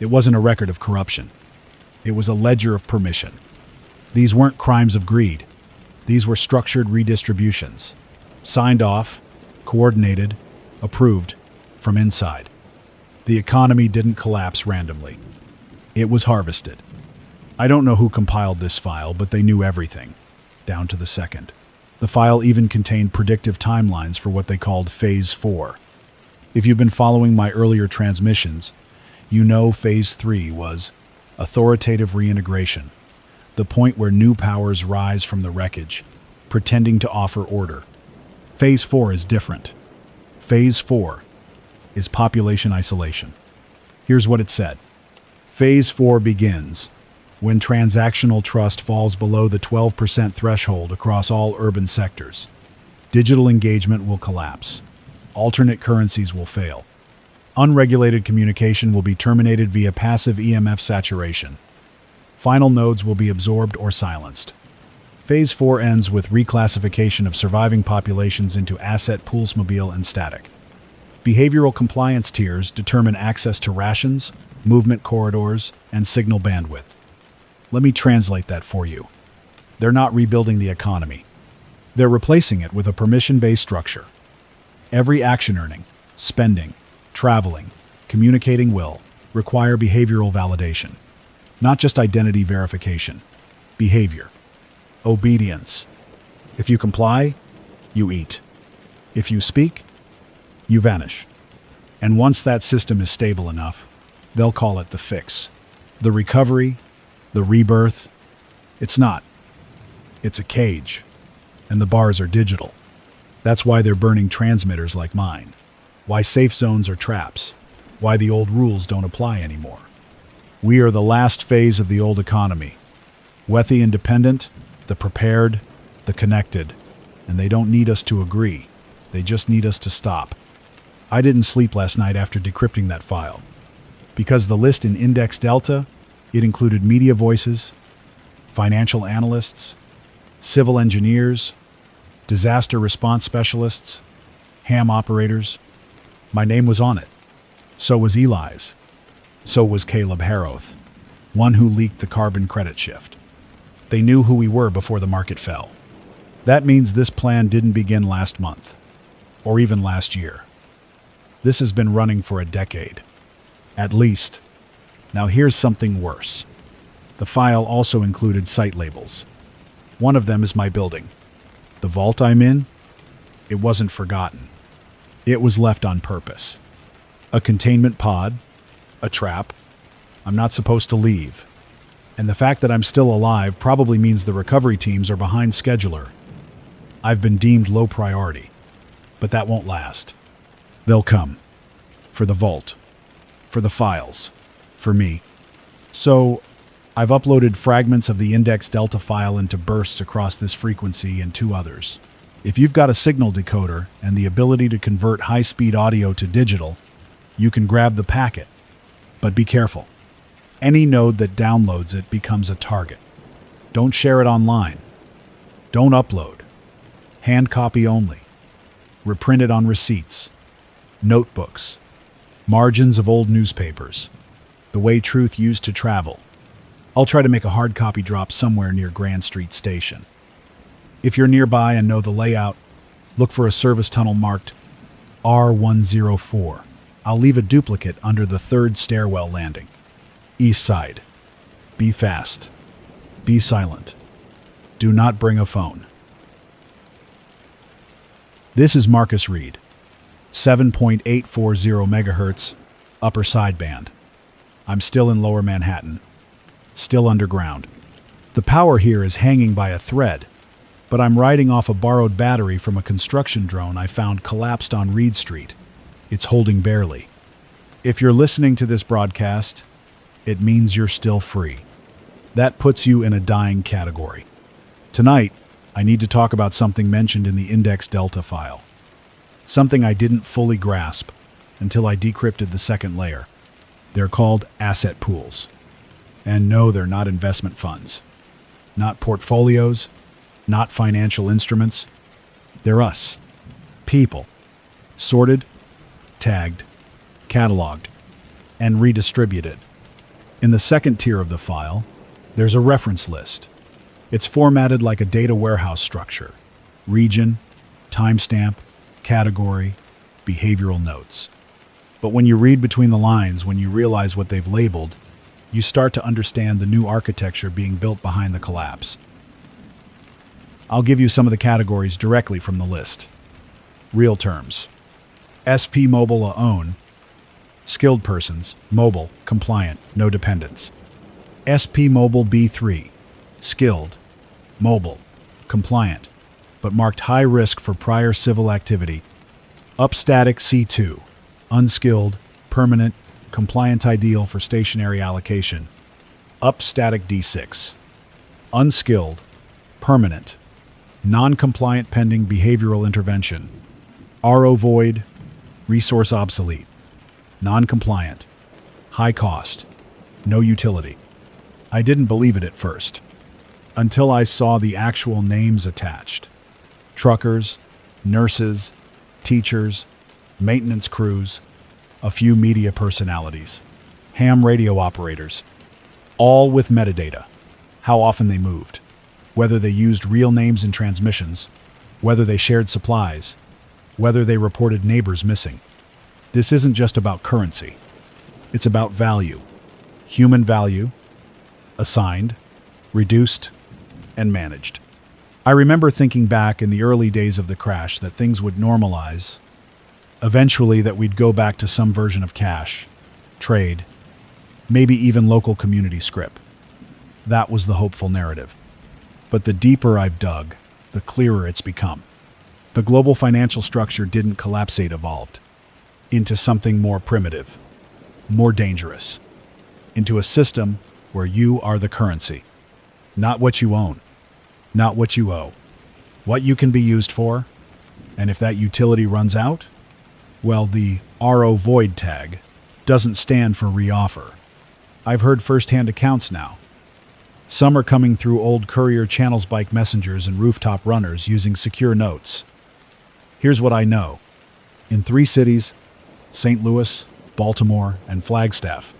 It wasn't a record of corruption. It was a ledger of permission. These weren't crimes of greed. These were structured redistributions. Signed off, coordinated, approved from inside. The economy didn't collapse randomly. It was harvested. I don't know who compiled this file, but they knew everything, down to the second. The file even contained predictive timelines for what they called Phase 4. If you've been following my earlier transmissions, you know Phase 3 was authoritative reintegration, the point where new powers rise from the wreckage, pretending to offer order. Phase 4 is different. Phase 4 is population isolation. Here's what it said. Phase 4 begins when transactional trust falls below the 12% threshold across all urban sectors. Digital engagement will collapse. Alternate currencies will fail. Unregulated communication will be terminated via passive EMF saturation. Final nodes will be absorbed or silenced. Phase 4 ends with reclassification of surviving populations into asset pools, mobile and static. Behavioral compliance tiers determine access to rations, movement corridors, and signal bandwidth. Let me translate that for you. They're not rebuilding the economy. They're replacing it with a permission-based structure. Every action earning, spending, traveling, communicating will require behavioral validation. Not just identity verification. Behavior. Obedience. If you comply, you eat. If you speak, you vanish. And once that system is stable enough, they'll call it the fix. The recovery, the rebirth. It's not. It's a cage. And the bars are digital. That's why they're burning transmitters like mine. Why safe zones are traps. Why the old rules don't apply anymore. We are the last phase of the old economy. Wealthy independent, the prepared, the connected. And they don't need us to agree. They just need us to stop. I didn't sleep last night after decrypting that file. Because the list in Index Delta, it included media voices, financial analysts, civil engineers, disaster response specialists, ham operators. My name was on it. So was Eli's. So was Caleb Haroth, one who leaked the carbon credit shift. They knew who we were before the market fell. That means this plan didn't begin last month, or even last year. This has been running for a decade. At least. Now here's something worse. The file also included site labels. One of them is my building. The vault I'm in, it wasn't forgotten. It was left on purpose. A containment pod, a trap. I'm not supposed to leave. And the fact that I'm still alive probably means the recovery teams are behind scheduler. I've been deemed low priority, but that won't last. They'll come. For the vault. For the files. For me. So, I've uploaded fragments of the Index Delta file into bursts across this frequency and 2 others. If you've got a signal decoder and the ability to convert high-speed audio to digital, you can grab the packet. But be careful. Any node that downloads it becomes a target. Don't share it online. Don't upload. Hand copy only. Reprint it on receipts. Notebooks. Margins of old newspapers. The way truth used to travel. I'll try to make a hard copy drop somewhere near Grand Street Station. If you're nearby and know the layout, look for a service tunnel marked R104. I'll leave a duplicate under the third stairwell landing. East side. Be fast. Be silent. Do not bring a phone. This is Marcus Reid. 7.840 megahertz, upper sideband. I'm still in Lower Manhattan. Still underground. The power here is hanging by a thread, but I'm riding off a borrowed battery from a construction drone I found collapsed on Reed Street. It's holding barely. If you're listening to this broadcast, it means you're still free. That puts you in a dying category. Tonight, I need to talk about something mentioned in the index delta file. Something I didn't fully grasp until I decrypted the second layer. They're called asset pools. And no, they're not investment funds. Not portfolios, not financial instruments. They're us. People. Sorted, tagged, cataloged, and redistributed. In the second tier of the file, there's a reference list. It's formatted like a data warehouse structure. Region, timestamp, category, behavioral notes. But when you read between the lines, when you realize what they've labeled, you start to understand the new architecture being built behind the collapse. I'll give you some of the categories directly from the list. Real terms. SP Mobile Own. Skilled persons, mobile, compliant, no dependents. SP Mobile B3. Skilled, mobile, compliant, but marked high risk for prior civil activity. Upstatic C2. Unskilled, permanent, compliant, ideal for stationary allocation. Upstatic D6. Unskilled, permanent, non-compliant pending behavioral intervention. RO void, resource obsolete, non-compliant, high cost, no utility. I didn't believe it at first, until I saw the actual names attached. Truckers, nurses, teachers, maintenance crews, a few media personalities, ham radio operators, all with metadata, how often they moved, whether they used real names in transmissions, whether they shared supplies, whether they reported neighbors missing. This isn't just about currency. It's about value. Human value, assigned, reduced, and managed. I remember thinking back in the early days of the crash that things would normalize, eventually that we'd go back to some version of cash, trade, maybe even local community script. That was the hopeful narrative. But the deeper I've dug, the clearer it's become. The global financial structure didn't collapse, it evolved into something more primitive, more dangerous, into a system where you are the currency, not what you own, not what you owe, what you can be used for, and if that utility runs out, well, the RO void tag doesn't stand for reoffer. I've heard first-hand accounts now. Some are coming through old courier channels, bike messengers, and rooftop runners using secure notes. Here's what I know. In 3 cities, St. Louis, Baltimore, and Flagstaff,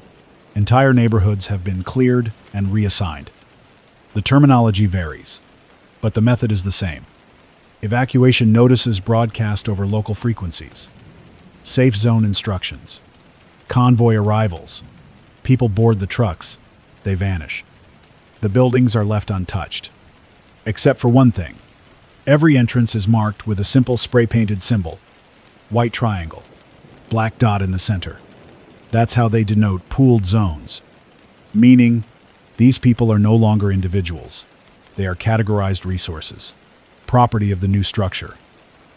entire neighborhoods have been cleared and reassigned. The terminology varies, but the method is the same. Evacuation notices broadcast over local frequencies. Safe zone instructions. Convoy arrivals. People board the trucks. They vanish. The buildings are left untouched. Except for one thing. Every entrance is marked with a simple spray-painted symbol. White triangle. Black dot in the center. That's how they denote pooled zones. Meaning, these people are no longer individuals. They are categorized resources. Property of the new structure.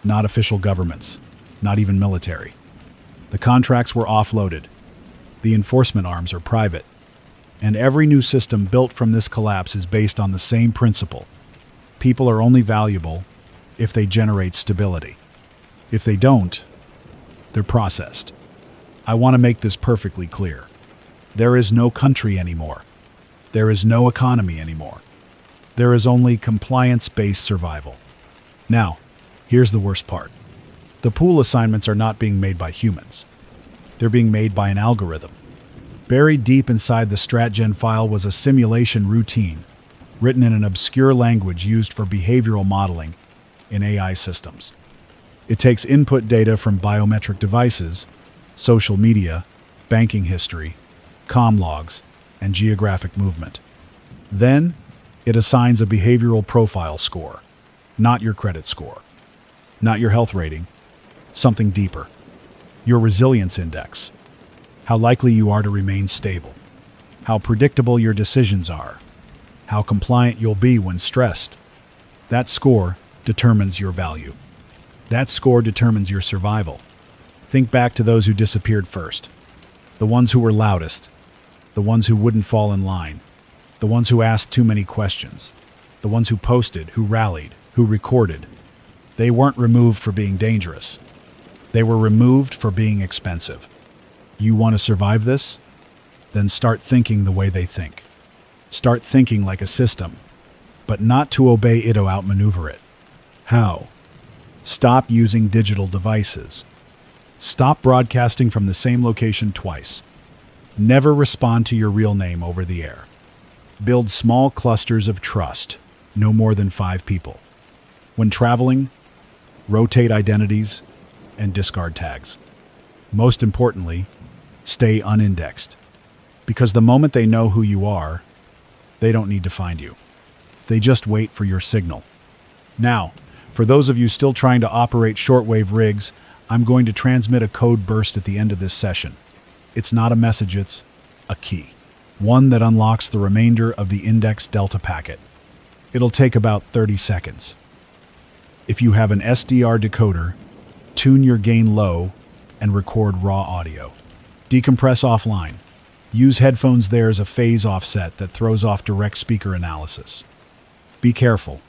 Not official governments. Not even military. The contracts were offloaded. The enforcement arms are private. And every new system built from this collapse is based on the same principle. People are only valuable if they generate stability. If they don't, they're processed. I want to make this perfectly clear. There is no country anymore. There is no economy anymore. There is only compliance-based survival. Now, here's the worst part. The pool assignments are not being made by humans. They're being made by an algorithm. Buried deep inside the StratGen file was a simulation routine, written in an obscure language used for behavioral modeling in AI systems. It takes input data from biometric devices, social media, banking history, comm logs, and geographic movement. Then, it assigns a behavioral profile score, not your credit score, not your health rating, something deeper. Your resilience index, how likely you are to remain stable, how predictable your decisions are, how compliant you'll be when stressed. That score determines your value. That score determines your survival. Think back to those who disappeared first, the ones who were loudest, the ones who wouldn't fall in line, the ones who asked too many questions, the ones who posted, who rallied, who recorded. They weren't removed for being dangerous. They were removed for being expensive. You want to survive this? Then start thinking the way they think. Start thinking like a system, but not to obey it or outmaneuver it. How? Stop using digital devices. Stop broadcasting from the same location twice. Never respond to your real name over the air. Build small clusters of trust, no more than 5 people. When traveling, rotate identities and discard tags. Most importantly, stay unindexed. Because the moment they know who you are, they don't need to find you. They just wait for your signal. Now, for those of you still trying to operate shortwave rigs, I'm going to transmit a code burst at the end of this session. It's not a message, it's a key. One that unlocks the remainder of the index delta packet. It'll take about 30 seconds. If you have an SDR decoder, tune your gain low and record raw audio. Decompress offline. Use headphones there as a phase offset that throws off direct speaker analysis. Be careful.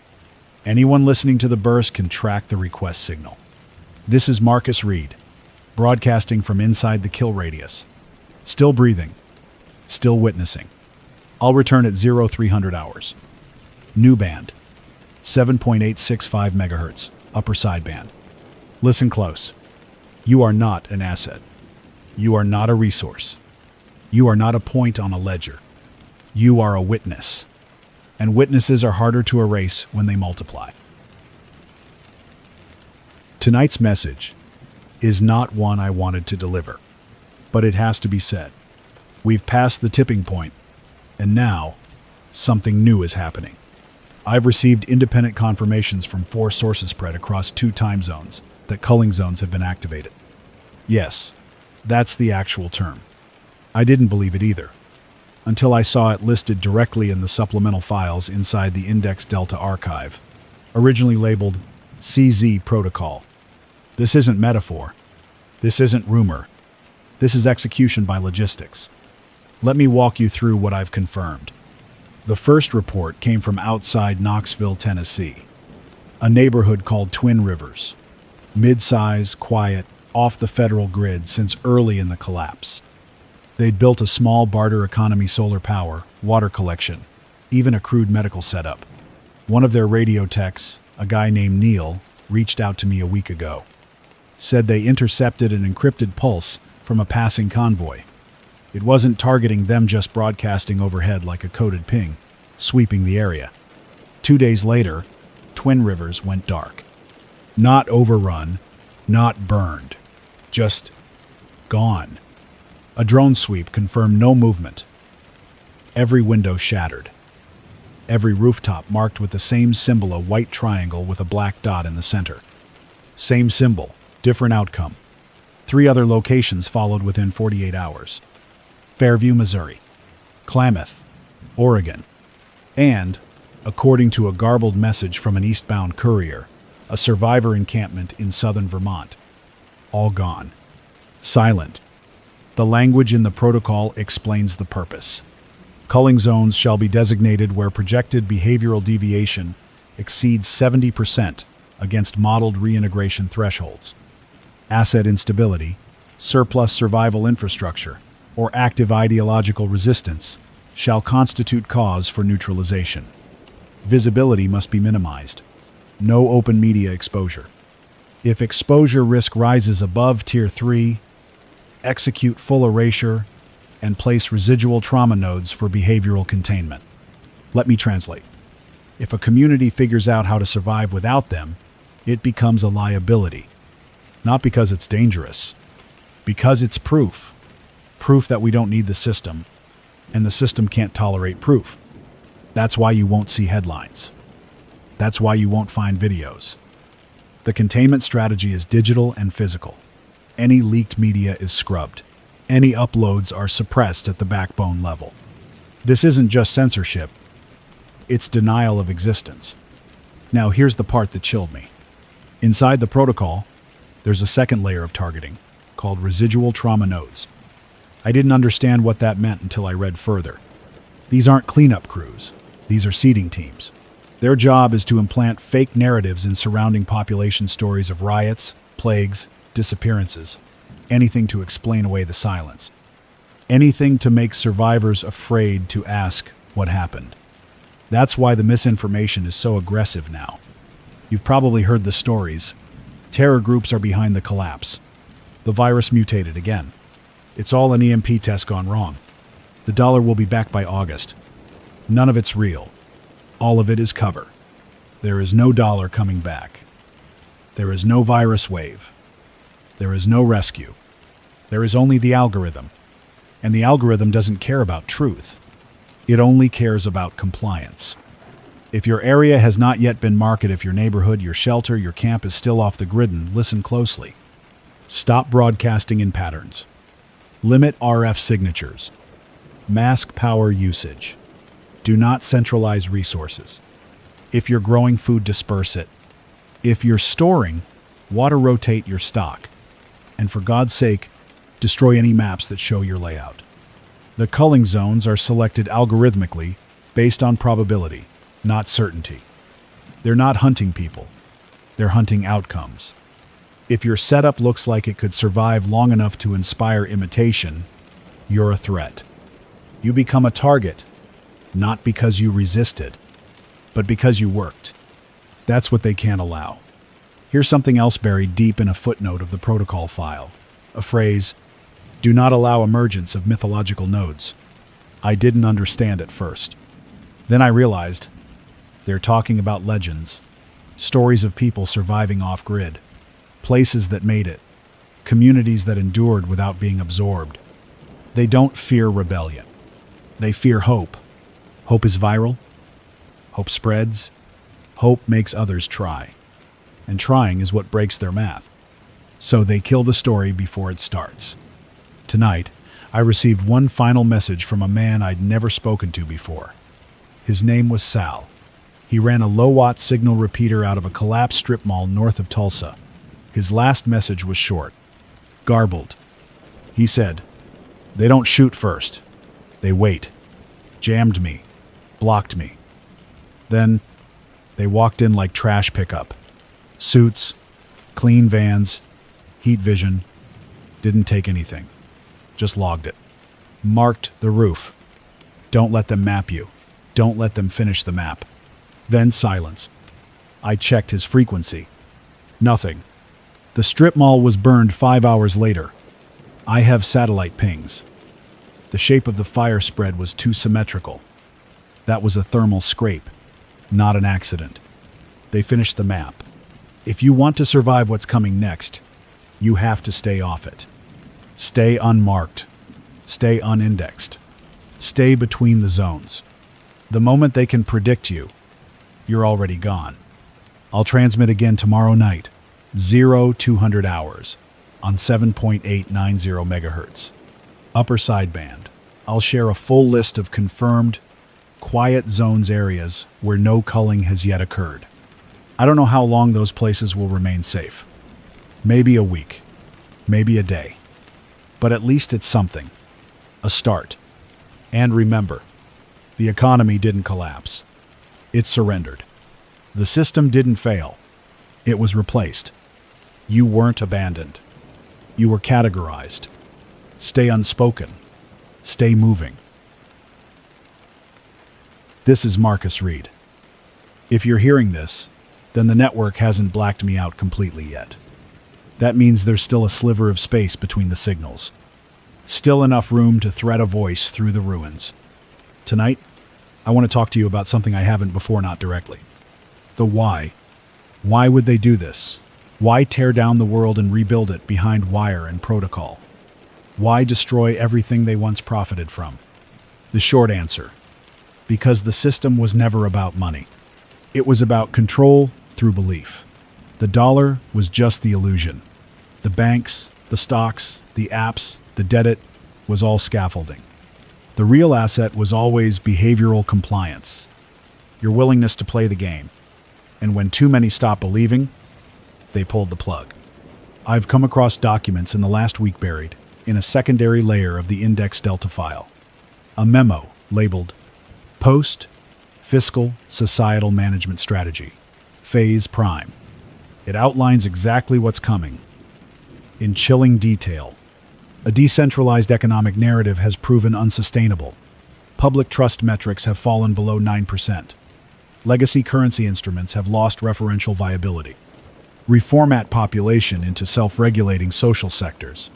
Anyone listening to the burst can track the request signal. This is Marcus Reid, broadcasting from inside the kill radius. Still breathing. Still witnessing. I'll return at 0300 hours. New band. 7.865 megahertz, upper sideband. Listen close. You are not an asset. You are not a resource. You are not a point on a ledger. You are a witness. And witnesses are harder to erase when they multiply. Tonight's message is not one I wanted to deliver, but it has to be said. We've passed the tipping point, and now something new is happening. I've received independent confirmations from 4 sources spread across 2 time zones that culling zones have been activated. Yes, that's the actual term. I didn't believe it either, until I saw it listed directly in the supplemental files inside the Index Delta archive, originally labeled CZ Protocol. This isn't metaphor. This isn't rumor. This is execution by logistics. Let me walk you through what I've confirmed. The first report came from outside Knoxville, Tennessee, a neighborhood called Twin Rivers. Mid-size, quiet, off the federal grid since early in the collapse. They'd built a small barter economy solar power, water collection, even a crude medical setup. One of their radio techs, a guy named Neil, reached out to me a week ago. Said they intercepted an encrypted pulse from a passing convoy. It wasn't targeting them, just broadcasting overhead like a coded ping, sweeping the area. 2 days later, Twin Rivers went dark. Not overrun, not burned, just gone. A drone sweep confirmed no movement. Every window shattered. Every rooftop marked with the same symbol, a white triangle with a black dot in the center. Same symbol, different outcome. 3 other locations followed within 48 hours. Fairview, Missouri. Klamath, Oregon. And, according to a garbled message from an eastbound courier, a survivor encampment in southern Vermont. All gone. Silent. The language in the protocol explains the purpose. Culling zones shall be designated where projected behavioral deviation exceeds 70% against modeled reintegration thresholds. Asset instability, surplus survival infrastructure, or active ideological resistance shall constitute cause for neutralization. Visibility must be minimized. No open media exposure. If exposure risk rises above Tier 3, execute full erasure, and place residual trauma nodes for behavioral containment. Let me translate. If a community figures out how to survive without them, it becomes a liability. Not because it's dangerous, because it's proof. Proof that we don't need the system, and the system can't tolerate proof. That's why you won't see headlines. That's why you won't find videos. The containment strategy is digital and physical. Any leaked media is scrubbed. Any uploads are suppressed at the backbone level. This isn't just censorship, it's denial of existence. Now here's the part that chilled me. Inside the protocol, there's a second layer of targeting, called residual trauma nodes. I didn't understand what that meant until I read further. These aren't cleanup crews. These are seeding teams. Their job is to implant fake narratives in surrounding population stories of riots, plagues, disappearances, anything to explain away the silence. Anything to make survivors afraid to ask what happened. That's why the misinformation is so aggressive now. You've probably heard the stories. Terror groups are behind the collapse. The virus mutated again. It's all an EMP test gone wrong. The dollar will be back by August. None of it's real. All of it is cover. There is no dollar coming back. There is no virus wave. There is no rescue. There is only the algorithm. And the algorithm doesn't care about truth. It only cares about compliance. If your area has not yet been marked, if your neighborhood, your shelter, your camp is still off the grid, and listen closely. Stop broadcasting in patterns. Limit RF signatures. Mask power usage. Do not centralize resources. If you're growing food, disperse it. If you're storing, water rotate your stock. And for God's sake, destroy any maps that show your layout. The culling zones are selected algorithmically based on probability, not certainty. They're not hunting people. They're hunting outcomes. If your setup looks like it could survive long enough to inspire imitation, you're a threat. You become a target, not because you resisted, but because you worked. That's what they can't allow. Here's something else buried deep in a footnote of the protocol file. A phrase, "Do not allow emergence of mythological nodes." I didn't understand at first. Then I realized they're talking about legends, stories of people surviving off-grid, places that made it, communities that endured without being absorbed. They don't fear rebellion. They fear hope. Hope is viral. Hope spreads. Hope makes others try. And trying is what breaks their math. So they kill the story before it starts. Tonight, I received one final message from a man I'd never spoken to before. His name was Sal. He ran a low-watt signal repeater out of a collapsed strip mall north of Tulsa. His last message was short, garbled. He said, "They don't shoot first. They wait. Jammed me. Blocked me. Then, they walked in like trash pickup. Suits, clean vans, heat vision. Didn't take anything. Just logged it. Marked the roof. Don't let them map you. Don't let them finish the map." Then silence. I checked his frequency. Nothing. The strip mall was burned 5 hours later. I have satellite pings. The shape of the fire spread was too symmetrical. That was a thermal scrape, not an accident. They finished the map. If you want to survive what's coming next, you have to stay off it. Stay unmarked. Stay unindexed. Stay between the zones. The moment they can predict you, you're already gone. I'll transmit again tomorrow night, 0200 hours, on 7.890 megahertz. Upper sideband. I'll share a full list of confirmed, quiet zones areas where no culling has yet occurred. I don't know how long those places will remain safe. Maybe a week. Maybe a day. But at least it's something. A start. And remember, the economy didn't collapse. It surrendered. The system didn't fail. It was replaced. You weren't abandoned. You were categorized. Stay unspoken. Stay moving. This is Marcus Reid. If you're hearing this, then the network hasn't blacked me out completely yet. That means there's still a sliver of space between the signals. Still enough room to thread a voice through the ruins. Tonight, I want to talk to you about something I haven't before, not directly. The why. Why would they do this? Why tear down the world and rebuild it behind wire and protocol? Why destroy everything they once profited from? The short answer: because the system was never about money. It was about control through belief. The dollar was just the illusion. The banks, the stocks, the apps, the debt was all scaffolding. The real asset was always behavioral compliance, your willingness to play the game. And when too many stopped believing, they pulled the plug. I've come across documents in the last week buried in a secondary layer of the index delta file. A memo labeled Post-Fiscal Societal Management Strategy, Phase Prime. It outlines exactly what's coming. In chilling detail, a decentralized economic narrative has proven unsustainable. Public trust metrics have fallen below 9%. Legacy currency instruments have lost referential viability. Reformat population into self-regulating social sectors.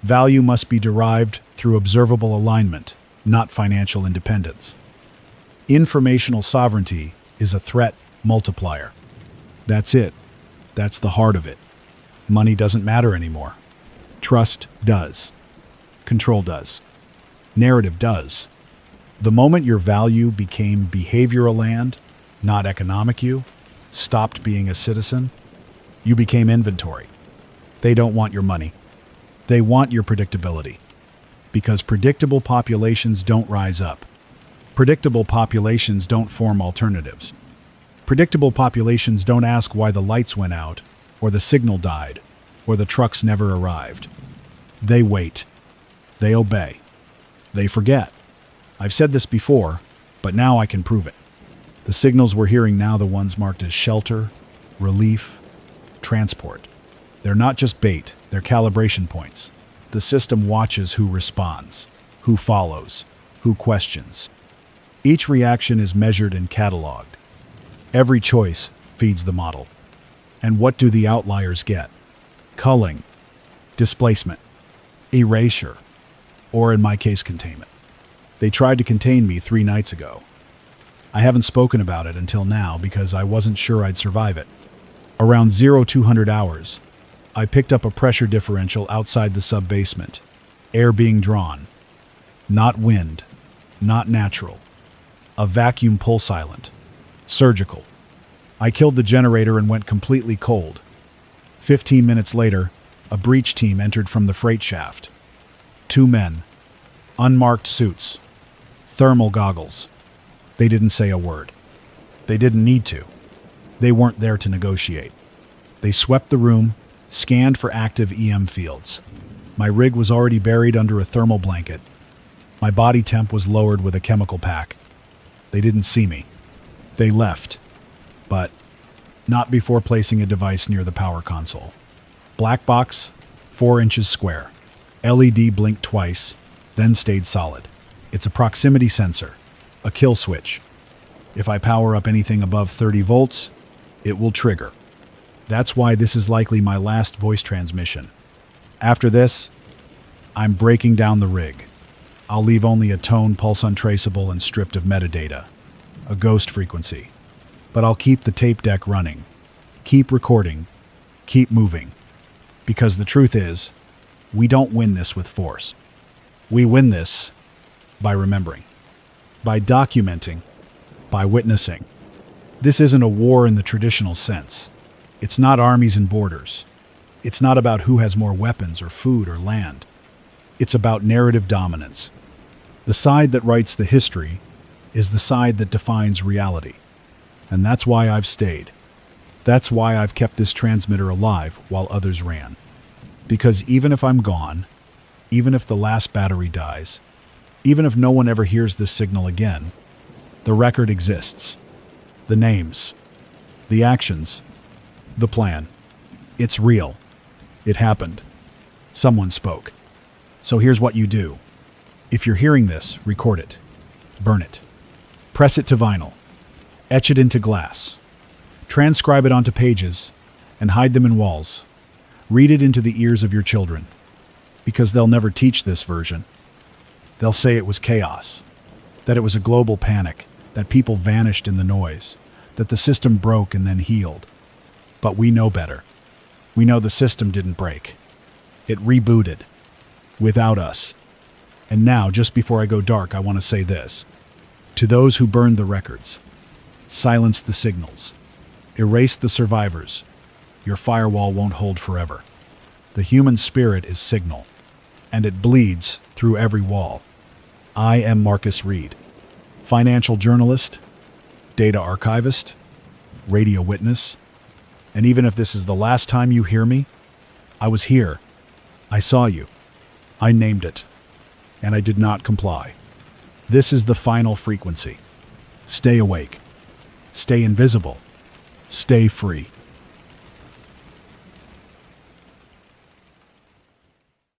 Value must be derived through observable alignment, not financial independence. Informational sovereignty is a threat multiplier. That's it. That's the heart of it. Money doesn't matter anymore. Trust does. Control does. Narrative does. The moment your value became behavioral land, not economic you, stopped being a citizen, you became inventory. They don't want your money. They want your predictability. Because predictable populations don't rise up. Predictable populations don't form alternatives. Predictable populations don't ask why the lights went out, or the signal died, or the trucks never arrived. They wait. They obey. They forget. I've said this before, but now I can prove it. The signals we're hearing now, the ones marked as shelter, relief, transport. They're not just bait, they're calibration points. The system watches who responds, who follows, who questions. Each reaction is measured and cataloged. Every choice feeds the model. And what do the outliers get? Culling, displacement, erasure, or in my case, containment. They tried to contain me 3 nights ago. I haven't spoken about it until now because I wasn't sure I'd survive it. Around 0200 hours, I picked up a pressure differential outside the sub-basement. Air being drawn. Not wind, not natural. A vacuum pulse island. Surgical. I killed the generator and went completely cold. 15 minutes later, a breach team entered from the freight shaft. 2 men. Unmarked suits. Thermal goggles. They didn't say a word. They didn't need to. They weren't there to negotiate. They swept the room, scanned for active EM fields. My rig was already buried under a thermal blanket. My body temp was lowered with a chemical pack. They didn't see me. They left. But not before placing a device near the power console. Black box, 4 inches square. LED blinked twice, then stayed solid. It's a proximity sensor, a kill switch. If I power up anything above 30 volts, it will trigger. That's why this is likely my last voice transmission. After this, I'm breaking down the rig. I'll leave only a tone pulse untraceable and stripped of metadata, a ghost frequency. But I'll keep the tape deck running, keep recording, keep moving. Because the truth is, we don't win this with force. We win this by remembering, by documenting, by witnessing. This isn't a war in the traditional sense. It's not armies and borders. It's not about who has more weapons or food or land. It's about narrative dominance. The side that writes the history is the side that defines reality. And that's why I've stayed. That's why I've kept this transmitter alive while others ran. Because even if I'm gone, even if the last battery dies, even if no one ever hears this signal again, the record exists. The names, the actions, the plan. It's real. It happened. Someone spoke. So here's what you do. If you're hearing this, record it. Burn it. Press it to vinyl. Etch it into glass. Transcribe it onto pages and hide them in walls. Read it into the ears of your children. Because they'll never teach this version. They'll say it was chaos, that it was a global panic, that people vanished in the noise, that the system broke and then healed. But we know better. We know the system didn't break. It rebooted. Without us. And now, just before I go dark, I want to say this. To those who burned the records, silence the signals, erase the survivors, your firewall won't hold forever. The human spirit is signal, and it bleeds through every wall. I am Marcus Reid, financial journalist, data archivist, radio witness, and even if this is the last time you hear me, I was here. I saw you. I named it. And I did not comply. This is the final frequency. Stay awake. Stay invisible. Stay free.